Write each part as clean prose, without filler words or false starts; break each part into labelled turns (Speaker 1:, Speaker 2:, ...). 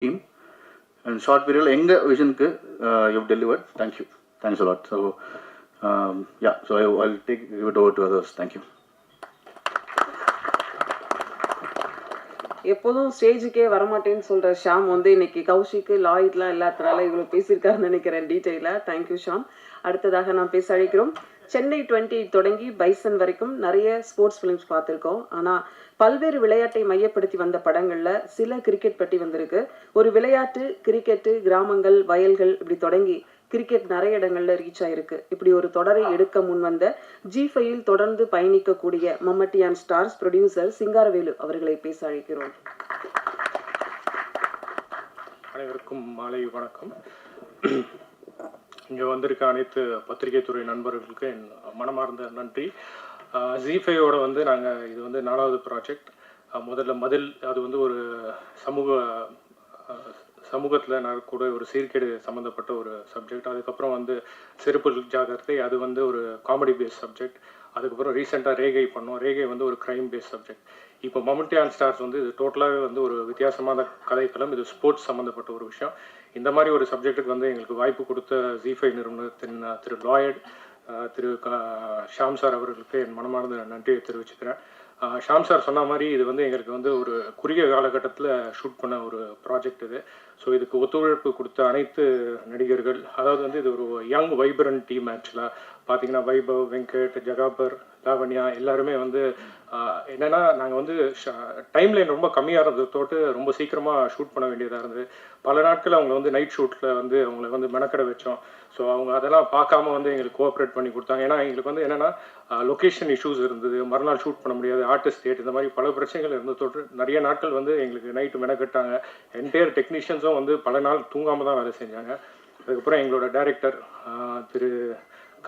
Speaker 1: team and short period enga vision ku you've delivered. Thanks a lot. So yeah, so I'll give it over to others. Thank you.
Speaker 2: எப்போதும் ஸ்டேஜுக்கே வரமாட்டேன்னு சொல்கிற ஷாம் வந்து இன்னைக்கு கௌஷிக்கு லாயிட்லாம் எல்லாத்தினால இவ்வளோ பேசியிருக்காருன்னு நினைக்கிறேன் டீட்டெயிலாக. தேங்க்யூ ஷாம். அடுத்ததாக நாம் பேச அழைக்கிறோம். சென்னை 20 தொடங்கி பைசன் வரைக்கும் நிறைய ஸ்போர்ட்ஸ் ஃபிலிம்ஸ் பார்த்துருக்கோம். ஆனால் பல்வேறு விளையாட்டை மையப்படுத்தி வந்த படங்களில் சில கிரிக்கெட் பற்றி வந்திருக்கு. ஒரு விளையாட்டு கிரிக்கெட்டு, கிராமங்கள், வயல்கள் இப்படி தொடங்கி கிரிக்கெட் நிறைய இடங்கள்ல ரீச் ஆயிருக்கு. இப்படி ஒரு தொடரை எடுக்க முன் வந்த G5 தொடர்ந்து பயணிக்கக்கூடிய மம்மட்டி அண்ட் ஸ்டார்ஸ் ப்ரொடியூசர் சிங்காரவேலு அவர்களை பேச அழைக்கிறோம்.
Speaker 3: அனைவருக்கும் மாலை வணக்கம். இங்கே வந்திருக்க அனைத்து பத்திரிகை துறை நண்பர்களுக்கு என் மனமார்ந்த நன்றி. G5ஓட வந்து நாங்கள் இது வந்து 4வது ப்ராஜெக்ட். முதல்ல மதில், அது வந்து ஒரு சமூகத்தில் நடக்கக்கூடிய ஒரு சீர்கேடு சம்மந்தப்பட்ட ஒரு சப்ஜெக்ட். அதுக்கப்புறம் வந்து செருப்பு ஜாகிரதை, அது வந்து ஒரு காமெடி பேஸ் சப்ஜெக்ட். அதுக்கப்புறம் ரீசெண்டாக ரேகை பண்ணோம். ரேகை வந்து ஒரு க்ரைம் பேஸ் சப்ஜெக்ட். இப்போ மம்மட்டி அண்ட் ஸ்டார்ஸ் வந்து இது டோட்டலாகவே வந்து ஒரு வித்தியாசமான கதைக்களம். இது ஸ்போர்ட்ஸ் சம்மந்தப்பட்ட ஒரு விஷயம். இந்த மாதிரி ஒரு சப்ஜெக்ட்டுக்கு வந்து எங்களுக்கு வாய்ப்பு கொடுத்த G5 நிறுவனத்தின் திரு லாயட், திரு ஷாம் சார் அவர்களுக்கு என் மனமார்ந்த நன்றியை தெரிவிச்சுக்கிறேன். ஷாம் சார் சொன்ன மாதிரி இது வந்து எங்களுக்கு வந்து ஒரு குறுகிய காலகட்டத்தில் ஷூட் பண்ண ஒரு ப்ராஜெக்ட் இது. ஸோ இதுக்கு ஒத்துழைப்பு கொடுத்த அனைத்து நடிகர்கள், அதாவது வந்து இது ஒரு யங் வைப்ரண்ட் டீம். ஆக்சுவலாக பார்த்தீங்கன்னா வைபவ், வெங்கட், ஜகாபர், லாவண்யா எல்லாருமே வந்து என்னென்னா நாங்கள் வந்து டைம் லைன் ரொம்ப கம்மியாக இருந்ததோட்டு ரொம்ப சீக்கிரமாக ஷூட் பண்ண வேண்டியதாக இருந்தது. பல நாட்கள் அவங்கள வந்து நைட் ஷூட்டில் வந்து அவங்கள வந்து மெனக்கடை வச்சோம். ஸோ அவங்க அதெல்லாம் பார்க்காம வந்து எங்களுக்கு கோஆப்ரேட் பண்ணி கொடுத்தாங்க. ஏன்னா எங்களுக்கு வந்து என்னென்னா லொக்கேஷன் இஷ்யூஸ் இருந்தது, மறுநாள் ஷூட் பண்ண முடியாது, ஆர்டிஸ்ட் டேட், இந்த மாதிரி பல பிரச்சனைகள் இருந்ததோட்டு நிறைய நாட்கள் வந்து எங்களுக்கு நைட்டு மெனக்கட்டாங்க. என்டையர் டெக்னீஷியன்ஸும் வந்து பல நாள் தூங்காமல் தான் வேலை செஞ்சாங்க. அதுக்கப்புறம் எங்களோட டைரக்டர் திரு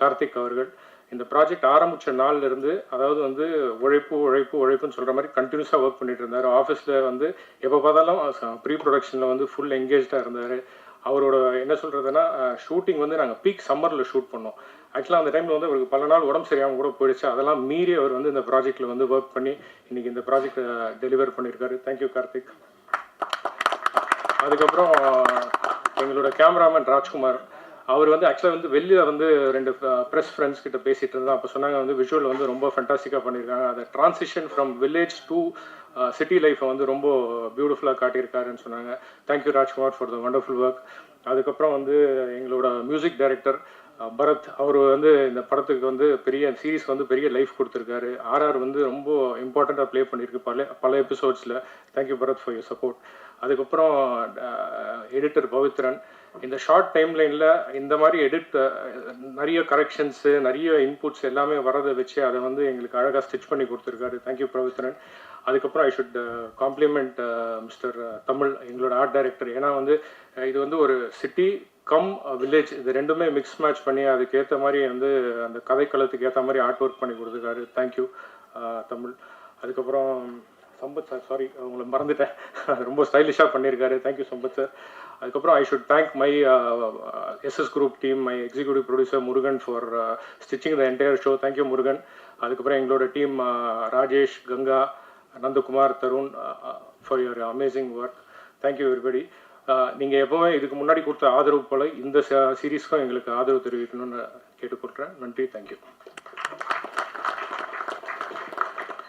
Speaker 3: கார்த்திக் அவர்கள் இந்த ப்ராஜெக்ட் ஆரம்பித்த நாள்லேருந்து, அதாவது வந்து உழைப்புன்னு சொல்கிற மாதிரி கண்டினியூஸாக ஒர்க் பண்ணிட்டு இருந்தார். ஆஃபீஸில் வந்து எப்போ பார்த்தாலும் ப்ரீ ப்ரொடக்ஷனில் வந்து ஃபுல் என்கேஜாக இருந்தார். அவரோட என்ன சொல்கிறதுனா, ஷூட்டிங் வந்து நாங்கள் பீக் சம்மரில் ஷூட் பண்ணோம். ஆக்சுவலாக அந்த டைமில் வந்து அவருக்கு பல நாள் உடம்பு சரியாமல் கூட போயிடுச்சு. அதெல்லாம் மீறி அவர் வந்து இந்த ப்ராஜெக்டில் வந்து ஒர்க் பண்ணி இன்றைக்கி இந்த ப்ராஜெக்டை டெலிவர் பண்ணியிருக்காரு. தேங்க்யூ கார்த்திக். அதுக்கப்புறம் எங்களோட கேமராமேன் ராஜ்குமார், அவர் வந்து ஆக்சுவலாக வந்து வெளியில் வந்து 2 ப்ரெஸ் ஃப்ரெண்ட்ஸ் கிட்ட பேசிகிட்டு இருந்தால் அப்போ சொன்னாங்க வந்து விஷுவல் வந்து ரொம்ப ஃபென்டாஸ்டிக்காக பண்ணியிருக்காங்க. அதை transition from village to city லைஃப்பை வந்து ரொம்ப பியூட்டிஃபுல்லாக காட்டியிருக்காருன்னு சொன்னாங்க. Thank you Rajkumar for the wonderful work. அதுக்கப்புறம் வந்து எங்களோட மியூசிக் டைரக்டர் பரத், அவர் வந்து இந்த படத்துக்கு வந்து பெரிய சீரீஸ் வந்து பெரிய லைஃப் கொடுத்துருக்காரு. RR வந்து ரொம்ப இம்பார்ட்டண்ட்டாக ப்ளே பண்ணியிருக்கு பல எபிசோட்ஸில். Thank you Bharath for your support. அதுக்கப்புறம் எடிட்டர் பவித்ரன், இந்த ஷார்ட் டைம் லைனில் இந்த மாதிரி நிறைய கரெக்ஷன்ஸு, நிறைய இன்புட்ஸ் எல்லாமே வரதை வச்சு அதை வந்து எங்களுக்கு அழகாக ஸ்டிச் பண்ணி கொடுத்துருக்காரு. தேங்க்யூ பவித்ரன். அதுக்கப்புறம் I should compliment mister Tamil, எங்களோட ஆர்ட் டைரக்டர். ஏன்னா வந்து இது வந்து ஒரு சிட்டி கம் வில்லேஜ், இது ரெண்டுமே மிக்ஸ் மேட்ச் பண்ணி அதுக்கேற்ற மாதிரி வந்து அந்த கதைக்களத்துக்கு ஏற்ற மாதிரி ஆர்ட் ஒர்க் பண்ணி கொடுத்துருக்காரு. தேங்க்யூ தமிழ். அதுக்கப்புறம் சம்பத் சார், சாரி உங்களை மறந்துட்டேன், ரொம்ப ஸ்டைலிஷாக பண்ணியிருக்காரு. Thank you Sampath sir. அதுக்கப்புறம் I should thank my SS group team, my executive producer Murugan for stitching the entire show. Thank you Murugan. அதுக்கப்புறம் எங்களோட team Rajesh, Ganga, Nandakumar, Tarun for your amazing work. Thank you everybody. நீங்கள் எப்போவுமே இதுக்கு முன்னாடி கொடுத்த ஆதரவு போல் இந்த சீரீஸ்க்கும் எங்களுக்கு ஆதரவு தெரிவிக்கணும்னு கேட்டுக்கொள்கிறேன். நன்றி. தேங்க்யூ.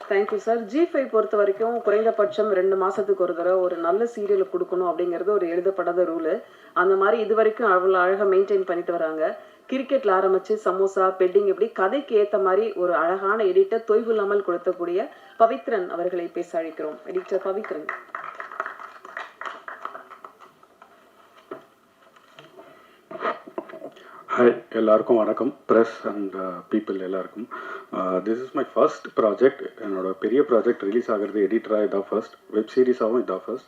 Speaker 2: Thank you sir. G5 பொறுத்த வரைக்கும் குறைந்தபட்சம் 2 மாதத்துக்கு ஒரு தடவை ஒரு நல்ல சீரியலை கொடுக்கணும் அப்படிங்கிறது ஒரு எழுதப்படாத ரூலு. அந்த மாதிரி இது வரைக்கும் அவ்வளோ அழகாக மெயின்டைன் பண்ணிட்டு வராங்க. கிரிக்கெட்டில் ஆரம்பித்து சமோசா, பெட்டிங், இப்படி கதைக்கு ஏற்ற மாதிரி ஒரு அழகான எடிட்டர் தொய்வு இல்லாமல் கொடுத்தக்கூடிய பவித்ரன் அவர்களை பேச அழைக்கிறோம். எடிட்டர் பவித்ரன்.
Speaker 4: ஹாய், எல்லாருக்கும் வணக்கம். ப்ரெஸ் அண்ட் பீப்புள் எல்லாருக்கும். This is my first project. என்னோட பெரிய ப்ராஜெக்ட் ரிலீஸ் ஆகிறது எடிட்டராக இதான் ஃபர்ஸ்ட், வெப் சீரிஸாகவும் இதான் first.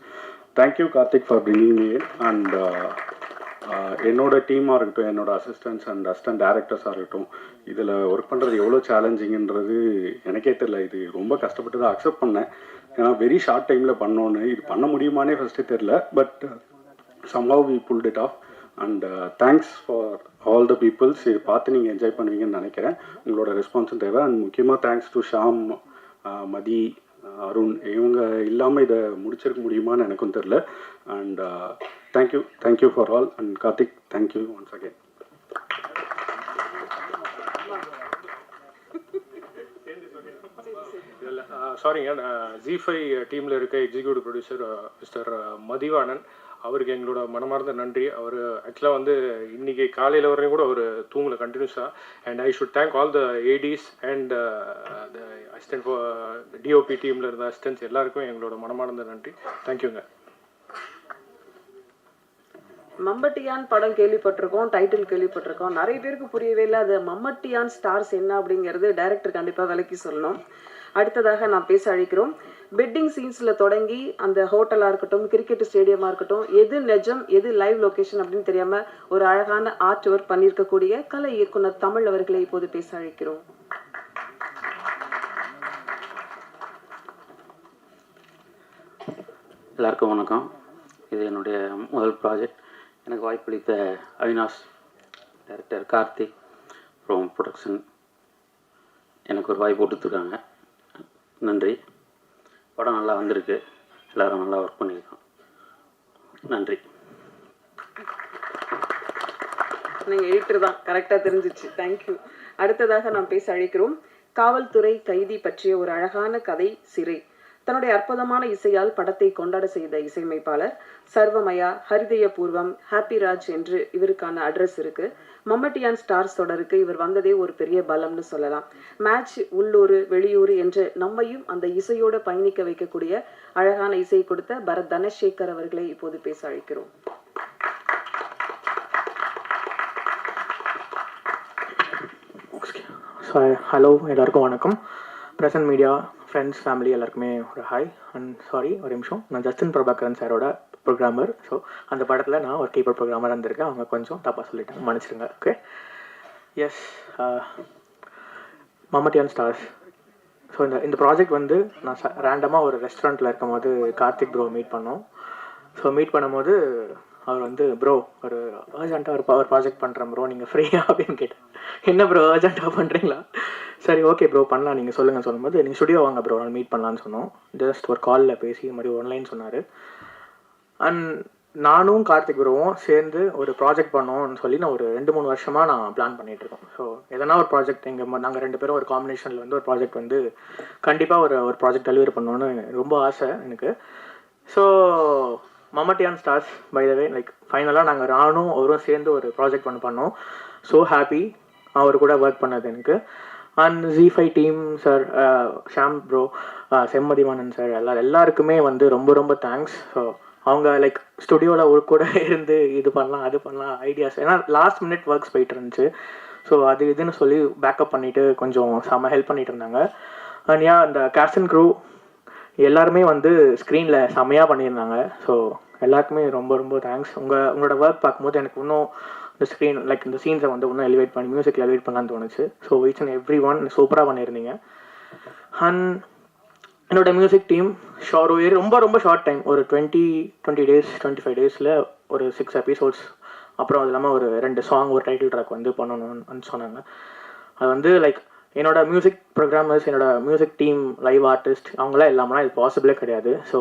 Speaker 4: Thank you Karthik for bringing me in. And என்னோட டீமாக இருக்கட்டும், என்னோட அசிஸ்டன்ட்ஸ் அண்ட் அசிஸ்டன்ட் டேரக்டர்ஸாக இருக்கட்டும், இதில் ஒர்க் பண்ணுறது எவ்வளோ சேலஞ்சிங்கிறது எனக்கே தெரியல. இது ரொம்ப கஷ்டப்பட்டு தான் அக்செப்ட் பண்ணேன். ஏன்னா வெரி ஷார்ட் டைமில் பண்ணோன்னு, இது பண்ண முடியுமானே ஃபஸ்ட்டு தெரில. But somehow we pulled it off. And thanks for all the peoples. இது பார்த்து நீங்கள் என்ஜாய் பண்ணுவீங்கன்னு நினைக்கிறேன். உங்களோட ரெஸ்பான்ஸும் தேவை. அண்ட் முக்கியமாக தேங்க்ஸ் டு ஷாம், மதி, அருண், இவங்க இல்லாமல் இதை முடிச்சிருக்க முடியுமான்னு எனக்கும் தெரில. And thank you for all. And Karthik, thank you once again.
Speaker 3: சாரிங்க, Z5 டீமில் இருக்க எக்ஸிக்யூட்டிவ் ப்ரொடியூசர் மிஸ்டர் மதிவாணன், அவருக்கு எங்களோட மனமார்ந்த நன்றி. அவர் ஆக்சுவலாக வந்து இன்றைக்கி காலையில் வரையும் கூட அவர் தூங்கலை கண்டினியூஸாக. And I should thank all the Aedes and the assistant DOP டீமில் இருந்த அசிஸ்டன்ட்ஸ் எல்லாருக்கும் எங்களோட மனமார்ந்த நன்றி. தேங்க்யூங்க.
Speaker 2: மம்பட்டியான் படம் கேள்விப்பட்டிருக்கோம், டைட்டில் கேள்விப்பட்டிருக்கோம். நிறைய பேருக்கு புரியவே இல்லை அது மம்மட்டியான் ஸ்டார்ஸ் என்ன அப்படிங்கிறது டைரக்டர் கண்டிப்பாக விளக்கி சொல்லணும். அடுத்ததாக நான் பேச அழைக்கிறோம். பெட்டிங் சீன்ஸில் தொடங்கி அந்த ஹோட்டலாக இருக்கட்டும், கிரிக்கெட் ஸ்டேடியமாக இருக்கட்டும், எது நிஜம் எது லைவ் லொக்கேஷன் அப்படின்னு தெரியாமல் ஒரு அழகான ஆர்ட் ஒர்க் பண்ணியிருக்கக்கூடிய கலை இயக்குனர் தமிழ் அவர்களை இப்போது பேச அழைக்கிறோம்.
Speaker 5: எல்லாருக்கும் வணக்கம். இது என்னுடைய முதல் ப்ராஜெக்ட். எனக்கு வாய்ப்பளித்த அவினாஷ், டைரக்டர் கார்த்திக், அப்புறம் ப்ரொடக்ஷன் எனக்கு ஒரு வாய்ப்பு கொடுத்துருக்காங்க. நன்றி. படம் நல்லா வந்திருக்கு, எல்லோரும் நல்லா ஒர்க் பண்ணியிருக்கோம். நன்றி.
Speaker 2: நீங்கள் எடிட்டர் தான், கரெக்டாக தெரிஞ்சிச்சு. தேங்க்யூ. அடுத்ததாக நாம் பேச அழைக்கிறோம். காவல்துறை கைதி பற்றிய ஒரு அழகான கதை சிறை. தன்னுடைய அற்புதமான இசையால் படத்தை கொண்டாட செய்த இசையமைப்பாளர் சர்வமயா, ஹரிதய பூர்வம், ஹாப்பி ராஜ் என்று இவருக்கான அட்ரஸ் இருக்கு. மம்மட்டியான் ஸ்டார்ஸ் தொடருக்கு இவர் வந்ததே ஒரு பெரிய பலம்னு சொல்லலாம். மேட்ச் உள்ளூர் வெளியூர் என்று நம்மையும் அந்த இசையோடு பயணிக்க வைக்கக்கூடிய அழகான இசை கொடுத்த பரத் தனசேகர் அவர்களை இப்போது பேச அழைக்கிறோம்.
Speaker 6: ஹலோ, எல்லாருக்கும் வணக்கம். ப்ரெசன்ட் மீடியா ஃப்ரெண்ட்ஸ் ஃபேமிலி எல்லாருக்குமே ஒரு ஹாய். அண்ட் சாரி, ஒரு நிமிஷம், நான் ஜஸ்டின் பிரபாகரன் சாரோட ப்ரோக்ராமர். ஸோ அந்த படத்தில் நான் ஒரு கீபோர்ட் ப்ரோக்ராமராக இருந்திருக்கேன். அவங்க கொஞ்சம் தப்பாக சொல்லிட்டாங்க, மன்னிச்சிடுங்க. Okay. Yes, Mammattiyan stars. So இந்த ப்ராஜெக்ட் வந்து நான் ரேண்டமாக ஒரு ரெஸ்டாரண்ட்டில் இருக்கும் போது கார்த்திக் ப்ரோ மீட் பண்ணோம். ஸோ மீட் பண்ணும்போது அவர் வந்து ப்ரோ ஒரு அர்ஜென்ட்டாக ஒரு ப்ராஜெக்ட் பண்ணுறேன் ப்ரோ, நீங்கள் ஃப்ரீயா அப்படின்னு கேட்டேன். என்ன ப்ரோ அர்ஜென்ட்டாக பண்ணுறீங்களா? சரி ஓகே ப்ரோ பண்ணலாம், நீங்கள் சொல்லுங்கள். சொல்லும்போது நீங்கள் ஸ்டுடியோ வாங்க ப்ரோ, நான் மீட் பண்ணலான்னு சொன்னோம். ஜஸ்ட் ஒரு காலில் பேசி மாதிரி ஒன்லைன் சொன்னார். அண்ட் நானும் கார்த்திக் ப்ரோவும் சேர்ந்து ஒரு ப்ராஜெக்ட் பண்ணோம்னு சொல்லி நான் ஒரு 2-3 வருஷமாக நான் பிளான் பண்ணிகிட்ருக்கோம். ஸோ எதனா ஒரு ப்ராஜெக்ட் நாங்கள் 2 பேரும் ஒரு காம்பினேஷனில் வந்து ஒரு ப்ராஜெக்ட் வந்து கண்டிப்பாக ஒரு ப்ராஜெக்ட் டெலிவரி பண்ணணுன்னு ரொம்ப ஆசை எனக்கு. So Mammattiyan stars by the way like ஃபைனலாக நாங்கள் நானும் அவரும் சேர்ந்து ஒரு ப்ராஜெக்ட் பண்ணோம். ஸோ ஹாப்பி அவர் கூட ஒர்க் பண்ணது எனக்கு. And Z5 team sir, Sham bro, Semmathivanan sir, எல்லாருக்குமே வந்து ரொம்ப ரொம்ப தேங்க்ஸ். ஸோ அவங்க லைக் ஸ்டுடியோவில் ஒரு கூட இருந்து இது பண்ணலாம் அது பண்ணலாம் ஐடியாஸ், ஏன்னா லாஸ்ட் மினிட் ஒர்க்ஸ் போயிட்டு இருந்துச்சு. ஸோ அது இதுன்னு சொல்லி பேக்கப் பண்ணிவிட்டு கொஞ்சம் செம்ம ஹெல்ப் பண்ணிகிட்டு இருந்தாங்க. அண்ட் அந்த கேஸ்ட் அண்ட் க்ரூ எல்லாருமே வந்து ஸ்க்ரீனில் செம்மையாக பண்ணியிருந்தாங்க. ஸோ எல்லாருக்குமே ரொம்ப ரொம்ப தேங்க்ஸ். உங்களோட ஒர்க் பார்க்கும்போது எனக்கு இன்னும் இந்த ஸ்க்ரீன் லைக் இந்த சீன்ஸை வந்து இன்னும் எலிவேட் பண்ணி மியூசிக்கில் எலிவேட் பண்ணலான்னு தோணுச்சு. So each and every one சூப்பராக பண்ணியிருந்தீங்க. அண்ட் என்னோட மியூசிக் டீம் ரொம்ப ரொம்ப ஷார்ட் டைம், ஒரு 20 டேஸ் 25 டேஸில் ஒரு 6 எபிசோட்ஸ், அப்புறம் அது இல்லாமல் ஒரு 2 சாங் ஒரு டைட்டில் ட்ராக் வந்து பண்ணணும்னு சொன்னாங்க. அது வந்து லைக் என்னோட மியூசிக் ப்ரோக்ராமர்ஸ், என்னோட மியூசிக் டீம், லைவ் ஆர்டிஸ்ட் அவங்களாம் இல்லாமலாம் இது பாசிபிளே கிடையாது. ஸோ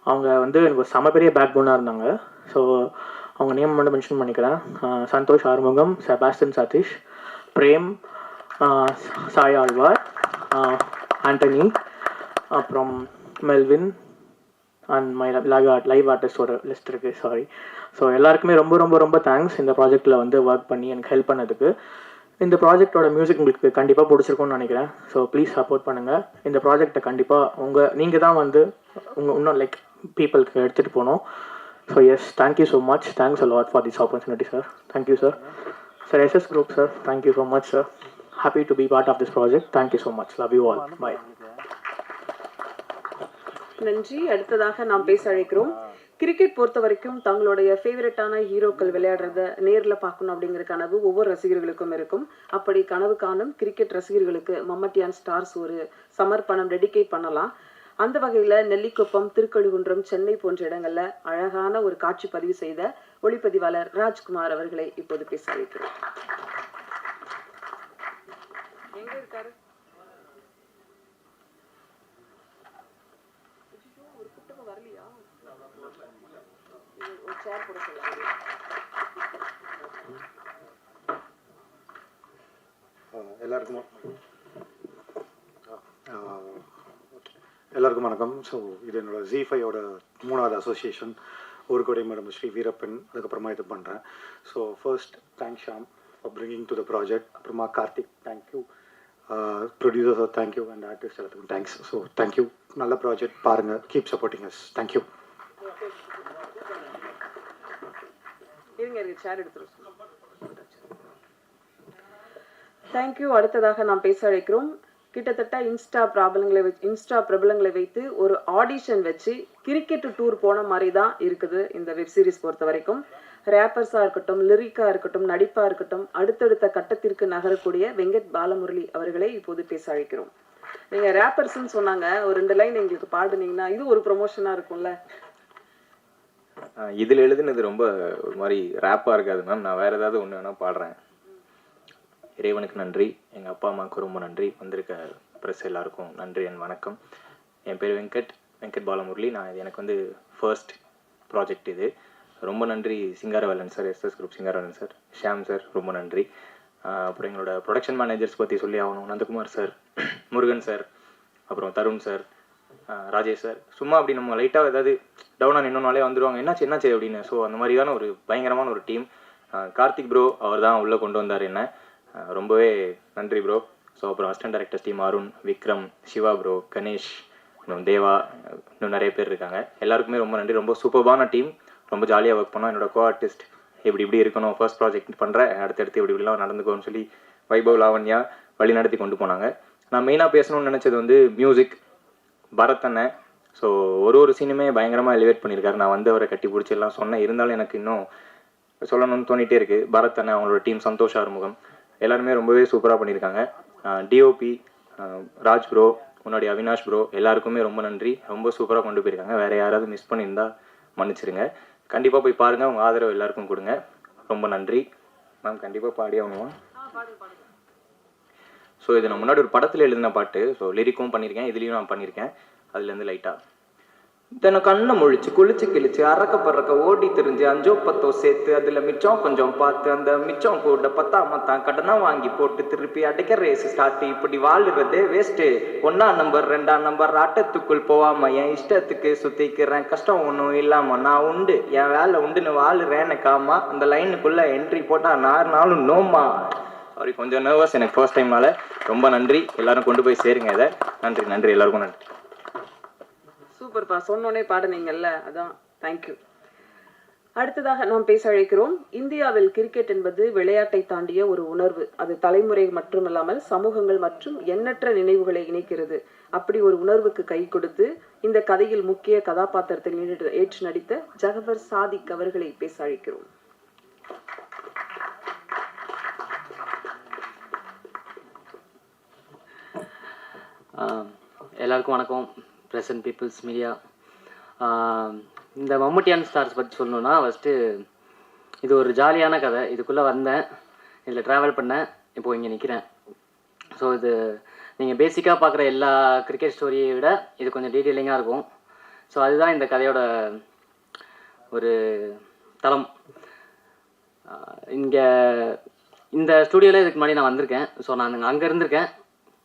Speaker 6: அவங்க வந்து எனக்கு ஒரு செம பெரிய பேக் போனாக இருந்தாங்க. ஸோ அவங்க நேம் மட்டும் மென்ஷன் பண்ணிக்கிறேன். சந்தோஷ் ஆறுமுகம், செபாஸ்டின் சதீஷ், பிரேம், சாய் ஆழ்வார், ஆண்டனி, அப்புறம் மெல்வின் அண்ட் மை லைவ் ஆர்டிஸ்டோட லிஸ்ட் இருக்குது. சாரி. ஸோ எல்லாருக்குமே ரொம்ப ரொம்ப ரொம்ப தேங்க்ஸ் இந்த ப்ராஜெக்டில் வந்து ஒர்க் பண்ணி எனக்கு ஹெல்ப் பண்ணதுக்கு. இந்த ப்ராஜெக்டோட மியூசிக் உங்களுக்கு கண்டிப்பாக பிடிச்சிருக்கும்னு நினைக்கிறேன். ஸோ ப்ளீஸ் சப்போர்ட் பண்ணுங்கள். இந்த ப்ராஜெக்டை கண்டிப்பாக நீங்கள் தான் வந்து இன்னும் லைக் பீப்புளுக்கு எடுத்துகிட்டு போகணும். So yes, thank you so much. Thanks a lot for this opportunity sir. Thank you sir. Sir SS group sir, thank you so much sir. Happy to be part of this project. Thank you so much. Love you all. Bye.
Speaker 2: நன்றி. அடுத்ததாக நாம் பேச அழைக்கிறோம். Cricket பொறுத்த வரைக்கும் தங்களுடைய ஃபேவரட்டான ஹீரோக்கள் விளையாடுறத நேரில் பார்க்கணும் அப்படிங்கிற கனவு ஒவ்வொரு ரசிகர்களுக்கும் இருக்கும். அப்படி கனவு காணும் கிரிக்கெட் ரசிகர்களுக்கு மம்மட்டியான் ஸ்டார்ஸ் ஒரு சமர்ப்பணம் டெடிகேட் பண்ணலாம். அந்த வகையில் நெல்லிக்குப்பம், திருக்கழுகுன்றம், சென்னை போன்ற இடங்கள்ல அழகான ஒரு காட்சி பதிவு செய்த ஒளிப்பதிவாளர் ராஜ்குமார் அவர்களை இப்போது பேச அழைக்கிறோம். எங்க இருக்காரு? சேர் போட சொல்லுங்க.
Speaker 7: எல்லாருக்கும் வணக்கம். ஸோ இது என்னோட Z5ஓட 3வது அசோசியேஷன். ஒரு கோடி மேடம் ஸ்ரீ வீரப்பன் அதுக்கப்புறமா இது பண்ணுறேன். So first thanks Sham for bringing to the project. அப்புறமா Karthik thank you, producer thank you, and artist எல்லாத்துக்கும் தேங்க்ஸ். So thank you. நல்ல ப்ராஜெக்ட் பாருங்கள், கீப் சப்போர்ட்டிங் அஸ். தேங்க்யூ.
Speaker 2: இருங்க சேர் எடுத்துருவோம். தேங்க்யூ. அடுத்ததாக நாம் பேச அழைக்கிறோம். கிட்டத்தட்ட இன்ஸ்டா பிரபலங்களை வைத்து ஒரு ஆடிஷன் வச்சு கிரிக்கெட் டூர் போன மாதிரி தான் இருக்குது இந்த வெப் சீரிஸ் பொறுத்த வரைக்கும். ரேப்பர்ஸாக இருக்கட்டும், லிரிக்கா இருக்கட்டும், நடிப்பாக இருக்கட்டும், அடுத்தடுத்த கட்டத்திற்கு நகரக்கூடிய வெங்கட் பாலமுரளி அவர்களை இப்போது பேச அழைக்கிறோம். நீங்கள் ரேப்பர்ஸ்ன்னு சொன்னாங்க, ஒரு 2 லைன் எங்களுக்கு பாடுனீங்கன்னா இது ஒரு ப்ரொமோஷனாக இருக்கும்ல.
Speaker 8: இதில் எழுதுனது ரொம்ப ஒரு மாதிரி ரேப்பாக இருக்காது மேம். நான் வேறு ஏதாவது ஒன்று வேணால் பாடுறேன். இறைவனுக்கு நன்றி, எங்கள் அப்பா அம்மாவுக்கு ரொம்ப நன்றி, வந்திருக்க ப்ரெஸ் எல்லாருக்கும் நன்றி அண்ட் வணக்கம். என் பேர் வெங்கட் பாலமுரளி. எனக்கு வந்து ஃபர்ஸ்ட் ப்ராஜெக்ட் இது. ரொம்ப நன்றி Singaravelan sir, SS group Singaravelan sir, Shyam sir, ரொம்ப நன்றி. அப்புறம் எங்களோட ப்ரொடக்ஷன் மேனேஜர்ஸ் பற்றி சொல்லி ஆகணும். நந்தகுமார் சார், முருகன் சார், அப்புறம் தருண் சார், ராஜேஷ் சார். சும்மா அப்படி நம்ம லைட்டாக ஏதாவது டவுனாக நின்னோனாலே வந்துடுவாங்க, என்னாச்சு அப்படின்னு. ஸோ அந்த மாதிரியான ஒரு பயங்கரமான ஒரு டீம். கார்த்திக் ப்ரோ அவர் தான் உள்ளே கொண்டு வந்தார் என்ன. ரொம்பவே நன்றி ப்ரோ. ஸோ அப்புறம் assistant directors team Arun, Vikram, Siva bro, Ganesh, இன்னும் தேவா, இன்னும் நிறைய பேர் இருக்காங்க. எல்லாருக்குமே ரொம்ப நன்றி. ரொம்ப சூப்பர்பான டீம், ரொம்ப ஜாலியாக ஒர்க் பண்ணோம். என்னோட கோ ஆர்டிஸ்ட் இப்படி இருக்கணும், ஃபர்ஸ்ட் ப்ராஜெக்ட் பண்ணுறேன், அடுத்தடுத்து இப்படிலாம் நடந்துக்கோன்னு சொல்லி வைபவ், லாவண்யா வழி நடத்தி கொண்டு போனாங்க. நான் மெயினாக பேசணும்னு நினச்சது வந்து மியூசிக், பரத் அண்ணன். ஸோ ஒரு சீனுமே பயங்கரமாக எலிவேட் பண்ணியிருக்காரு. நான் வந்து அவரை கட்டி பிடிச்சி எல்லாம் சொன்னேன், இருந்தாலும் எனக்கு இன்னும் சொல்லணும்னு தோணிகிட்டே இருக்குது. பரத் அண்ணன், அவங்களோட டீம், சந்தோஷ் ஆறுமுகம், எல்லாருமே ரொம்பவே சூப்பராக பண்ணியிருக்காங்க. டிஓபி ராஜ் ப்ரோ, முன்னாடி அவினாஷ் ப்ரோ, எல்லாருக்குமே ரொம்ப நன்றி. ரொம்ப சூப்பராக கொண்டு போயிருக்காங்க. வேறு யாராவது மிஸ் பண்ணியிருந்தா மன்னிச்சிருங்க. கண்டிப்பாக போய் பாருங்கள், உங்கள் ஆதரவு எல்லாருக்கும் கொடுங்க. ரொம்ப நன்றி மேம். கண்டிப்பாக பாடி ஆகணும். ஸோ இது நான் முன்னாடி ஒரு படத்தில் எழுதின பாட்டு. ஸோ லிரிக்கும் பண்ணியிருக்கேன், இதுலேயும் நான் பண்ணியிருக்கேன். அதுலேருந்து லைட்டாக தன்னை கண்ணை முழிச்சு குளிச்சு கிழிச்சு அறக்க பறக்க ஓடி தெரிஞ்சு 5-10 சேர்த்து அதில் மிச்சம் கொஞ்சம் பார்த்து அந்த மிச்சம் கூட 10 கடனை வாங்கி போட்டு திருப்பி அடைக்க ரேஸ் ஸ்டார்ட். இப்படி வாழுறதே வேஸ்ட்டு. 1ஆம் நம்பர் 2ஆம் நம்பர் ஆட்டத்துக்குள் போகாம என் இஷ்டத்துக்கு சுத்திக்கிறேன். கஷ்டம் ஒன்றும் இல்லாம நான் உண்டு, என் வேலை உண்டுன்னு வாழுறேன். எனக்காமா அந்த லைனுக்குள்ள என்ட்ரி போட்டா 4 நாளும் நோமா. சாரி, கொஞ்சம் நர்வஸ் எனக்கு ஃபர்ஸ்ட் டைம்னால. ரொம்ப நன்றி, எல்லாரும் கொண்டு போய் சேருங்க இதை. நன்றி எல்லாருக்கும் நன்றி.
Speaker 2: சூப்பர்ப்பா, சொன்னோன்னே பாடுனீங்கல்ல, அதான் தேங்க்யூ. அடுத்ததாக நாம் பேச அழைக்கிறோம். இந்தியாவில் கிரிக்கெட் என்பது விளையாட்டை தாண்டிய ஒரு உணர்வு. அது தலைமுறை மட்டுமல்லாமல் சமூகங்கள் மற்றும் எண்ணற்ற நினைவுகளை இணைக்கிறது. அப்படி ஒரு உணர்வுக்கு கை கொடுத்து இந்த கதையில் முக்கிய கதாபாத்திரத்தில் ஏற்று நடித்த ஜகபர் சாதிக் அவர்களை பேச அழைக்கிறோம்.
Speaker 9: எல்லாருக்கும் வணக்கம். Present peoples media. இந்த மம்முட்டியான் ஸ்டார்ஸ் பற்றி சொல்லணுன்னா, ஃபஸ்ட்டு இது ஒரு ஜாலியான கதை. இதுக்குள்ளே வந்தேன், இதில் ட்ராவல் பண்ணேன், இப்போது இங்கே நிற்கிறேன். ஸோ இது நீங்கள் பேசிக்காக பார்க்குற எல்லா கிரிக்கெட் ஸ்டோரியை விட இது கொஞ்சம் டீட்டெயிலிங்காக இருக்கும். ஸோ அதுதான் இந்த கதையோட ஒரு தளம். இங்கே இந்த ஸ்டூடியோவில் இதுக்கு முன்னாடி நான் வந்திருக்கேன். ஸோ நான் அங்கே இருந்திருக்கேன்,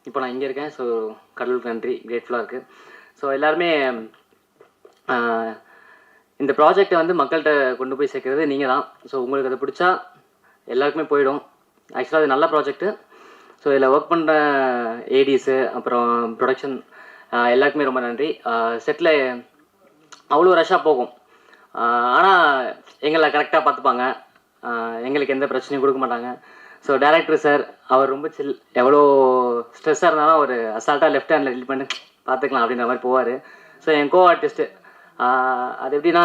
Speaker 9: இப்போ நான் இங்கே இருக்கேன். ஸோ கடவுளுக்கு நன்றி, கிரேட்ஃபுல்லாக இருக்குது. ஸோ எல்லாருமே இந்த ப்ராஜெக்டை வந்து மக்கள்கிட்ட கொண்டு போய் சேர்க்குறது நீங்கள் தான். ஸோ உங்களுக்கு அதை பிடிச்சா எல்லாருக்குமே போயிடும். ஆக்சுவலாக அது நல்ல ப்ராஜெக்ட்டு. ஸோ இதில் ஒர்க் பண்ணுற ஏடிஸு, அப்புறம் ப்ரொடக்ஷன் எல்லாருக்குமே ரொம்ப நன்றி. செட்டில் அவ்வளோ ரஷ்ஷாக போகும், ஆனால் எங்களை கரெக்டாக பார்த்துப்பாங்க. எங்களுக்கு எந்த பிரச்சனையும் கொடுக்க மாட்டாங்க. ஸோ டைரக்டர் சார், அவர் ரொம்ப சில். எவ்வளோ ஸ்ட்ரெஸ்ஸாக இருந்தாலும் அவர் அசால்ட்டாக லெஃப்ட் ஹேண்டில் டீல் பண்ணி பார்த்துக்கலாம் அப்படின்ற மாதிரி போவார். ஸோ என் கோ ஆர்டிஸ்ட்டு அது எப்படின்னா,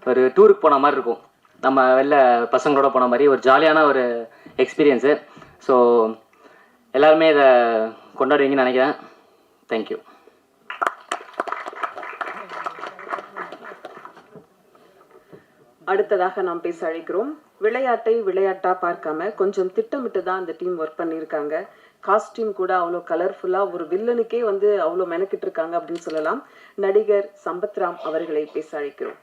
Speaker 9: ஒரு டூருக்கு போன மாதிரி இருக்கும், நம்ம வெளில பசங்களோட போன மாதிரி ஒரு ஜாலியான ஒரு எக்ஸ்பீரியன்ஸு. ஸோ எல்லாருமே இதை கொண்டாடுவீங்கன்னு நினைக்கிறேன். தேங்க்யூ.
Speaker 2: அடுத்ததாக நாம் பேச அழைக்கிறோம். விளையாட்டை விளையாட்டா பார்க்காம கொஞ்சம் திட்டமிட்டு தான் இந்த டீம் ஒர்க் பண்ணியிருக்காங்க. காஸ்டியூம் கூட அவ்வளோ கலர்ஃபுல்லாக, ஒரு வில்லனுக்கே வந்து அவ்வளோ மெனக்கிட்டு இருக்காங்க அப்படின்னு சொல்லலாம். நடிகர் சம்பத்ராம் அவர்களை பேச அழைக்கிறோம்.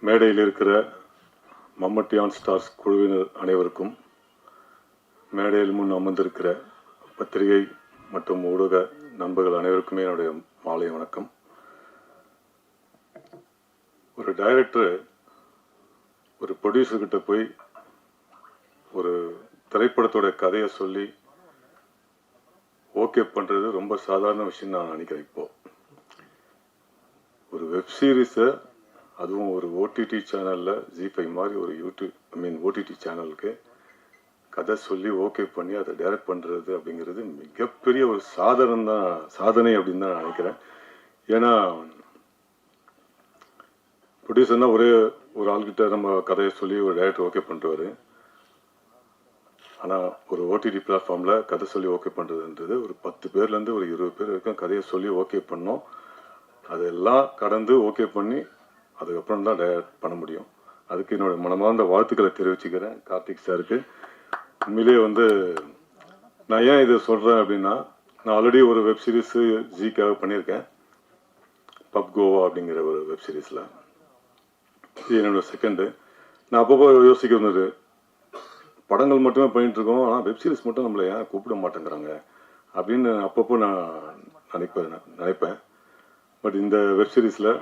Speaker 10: மேடையில் இருக்கிற மம்மட்டி ஆன் ஸ்டார்ஸ் குழுவினர் அனைவருக்கும், மேடையில் முன் அமர்ந்திருக்கிற பத்திரிகை மற்றும் ஊடக நண்பர்கள் அனைவருக்குமே என்னுடைய மாலை வணக்கம். ஒரு டைரக்டர் ஒரு ப்ரொடியூசர்கிட்ட போய் ஒரு திரைப்படத்தோட கதையை சொல்லி ஓகே பண்ணுறது ரொம்ப சாதாரண விஷயம் நான் நினைக்கிறேன். இப்போ ஒரு வெப் சீரிஸை, அதுவும் ஒரு ஓடிடி சேனலில் ஜி5 மாதிரி ஒரு ஓடிடி சேனலுக்கு கதை சொல்லி ஓகே பண்ணி அதை டைரக்ட் பண்ணுறது அப்படிங்கிறது மிகப்பெரிய ஒரு சாதனை அப்படின்னு தான் நான் நினைக்கிறேன். ஏன்னா ப்ரொடியூசர்னா ஒரே ஒரு ஆள்கிட்ட நம்ம கதையை சொல்லி ஒரு டைரக்டர் ஓகே பண்ணுறாரு. ஆனால் ஒரு ஓடிடி பிளாட்ஃபார்மில் கதை சொல்லி ஓகே பண்ணுறதுன்றது ஒரு 10 பேர்லேருந்து ஒரு 20 பேர் வரைக்கும் கதையை சொல்லி ஓகே பண்ணோம். அதெல்லாம் கடந்து ஓகே பண்ணி அதுக்கப்புறம் தான் டைரக்ட் பண்ண முடியும். அதுக்கு என்னோட மனமார்ந்த வாழ்த்துக்களை தெரிவிச்சுக்கிறேன் கார்த்திக் சாருக்கு. உண்மையிலே நான் ஏன் இதை சொல்கிறேன் அப்படின்னா, நான் ஆல்ரெடி ஒரு வெப் சீரிஸு ஜிக்காக பண்ணியிருக்கேன், பப் கோவா அப்படிங்கிற ஒரு வெப் சீரிஸில். இது என்னோட செகண்டு. நான் அப்பப்போ யோசிக்க வந்தது, படங்கள் மட்டுமே பண்ணிகிட்ருக்கோம், ஆனால் வெப் சீரிஸ் மட்டும் நம்மளை ஏன் கூப்பிட மாட்டேங்கிறாங்க அப்படின்னு அப்பப்போ நான் நினைப்பேன். பட் இந்த வெப் சீரிஸில்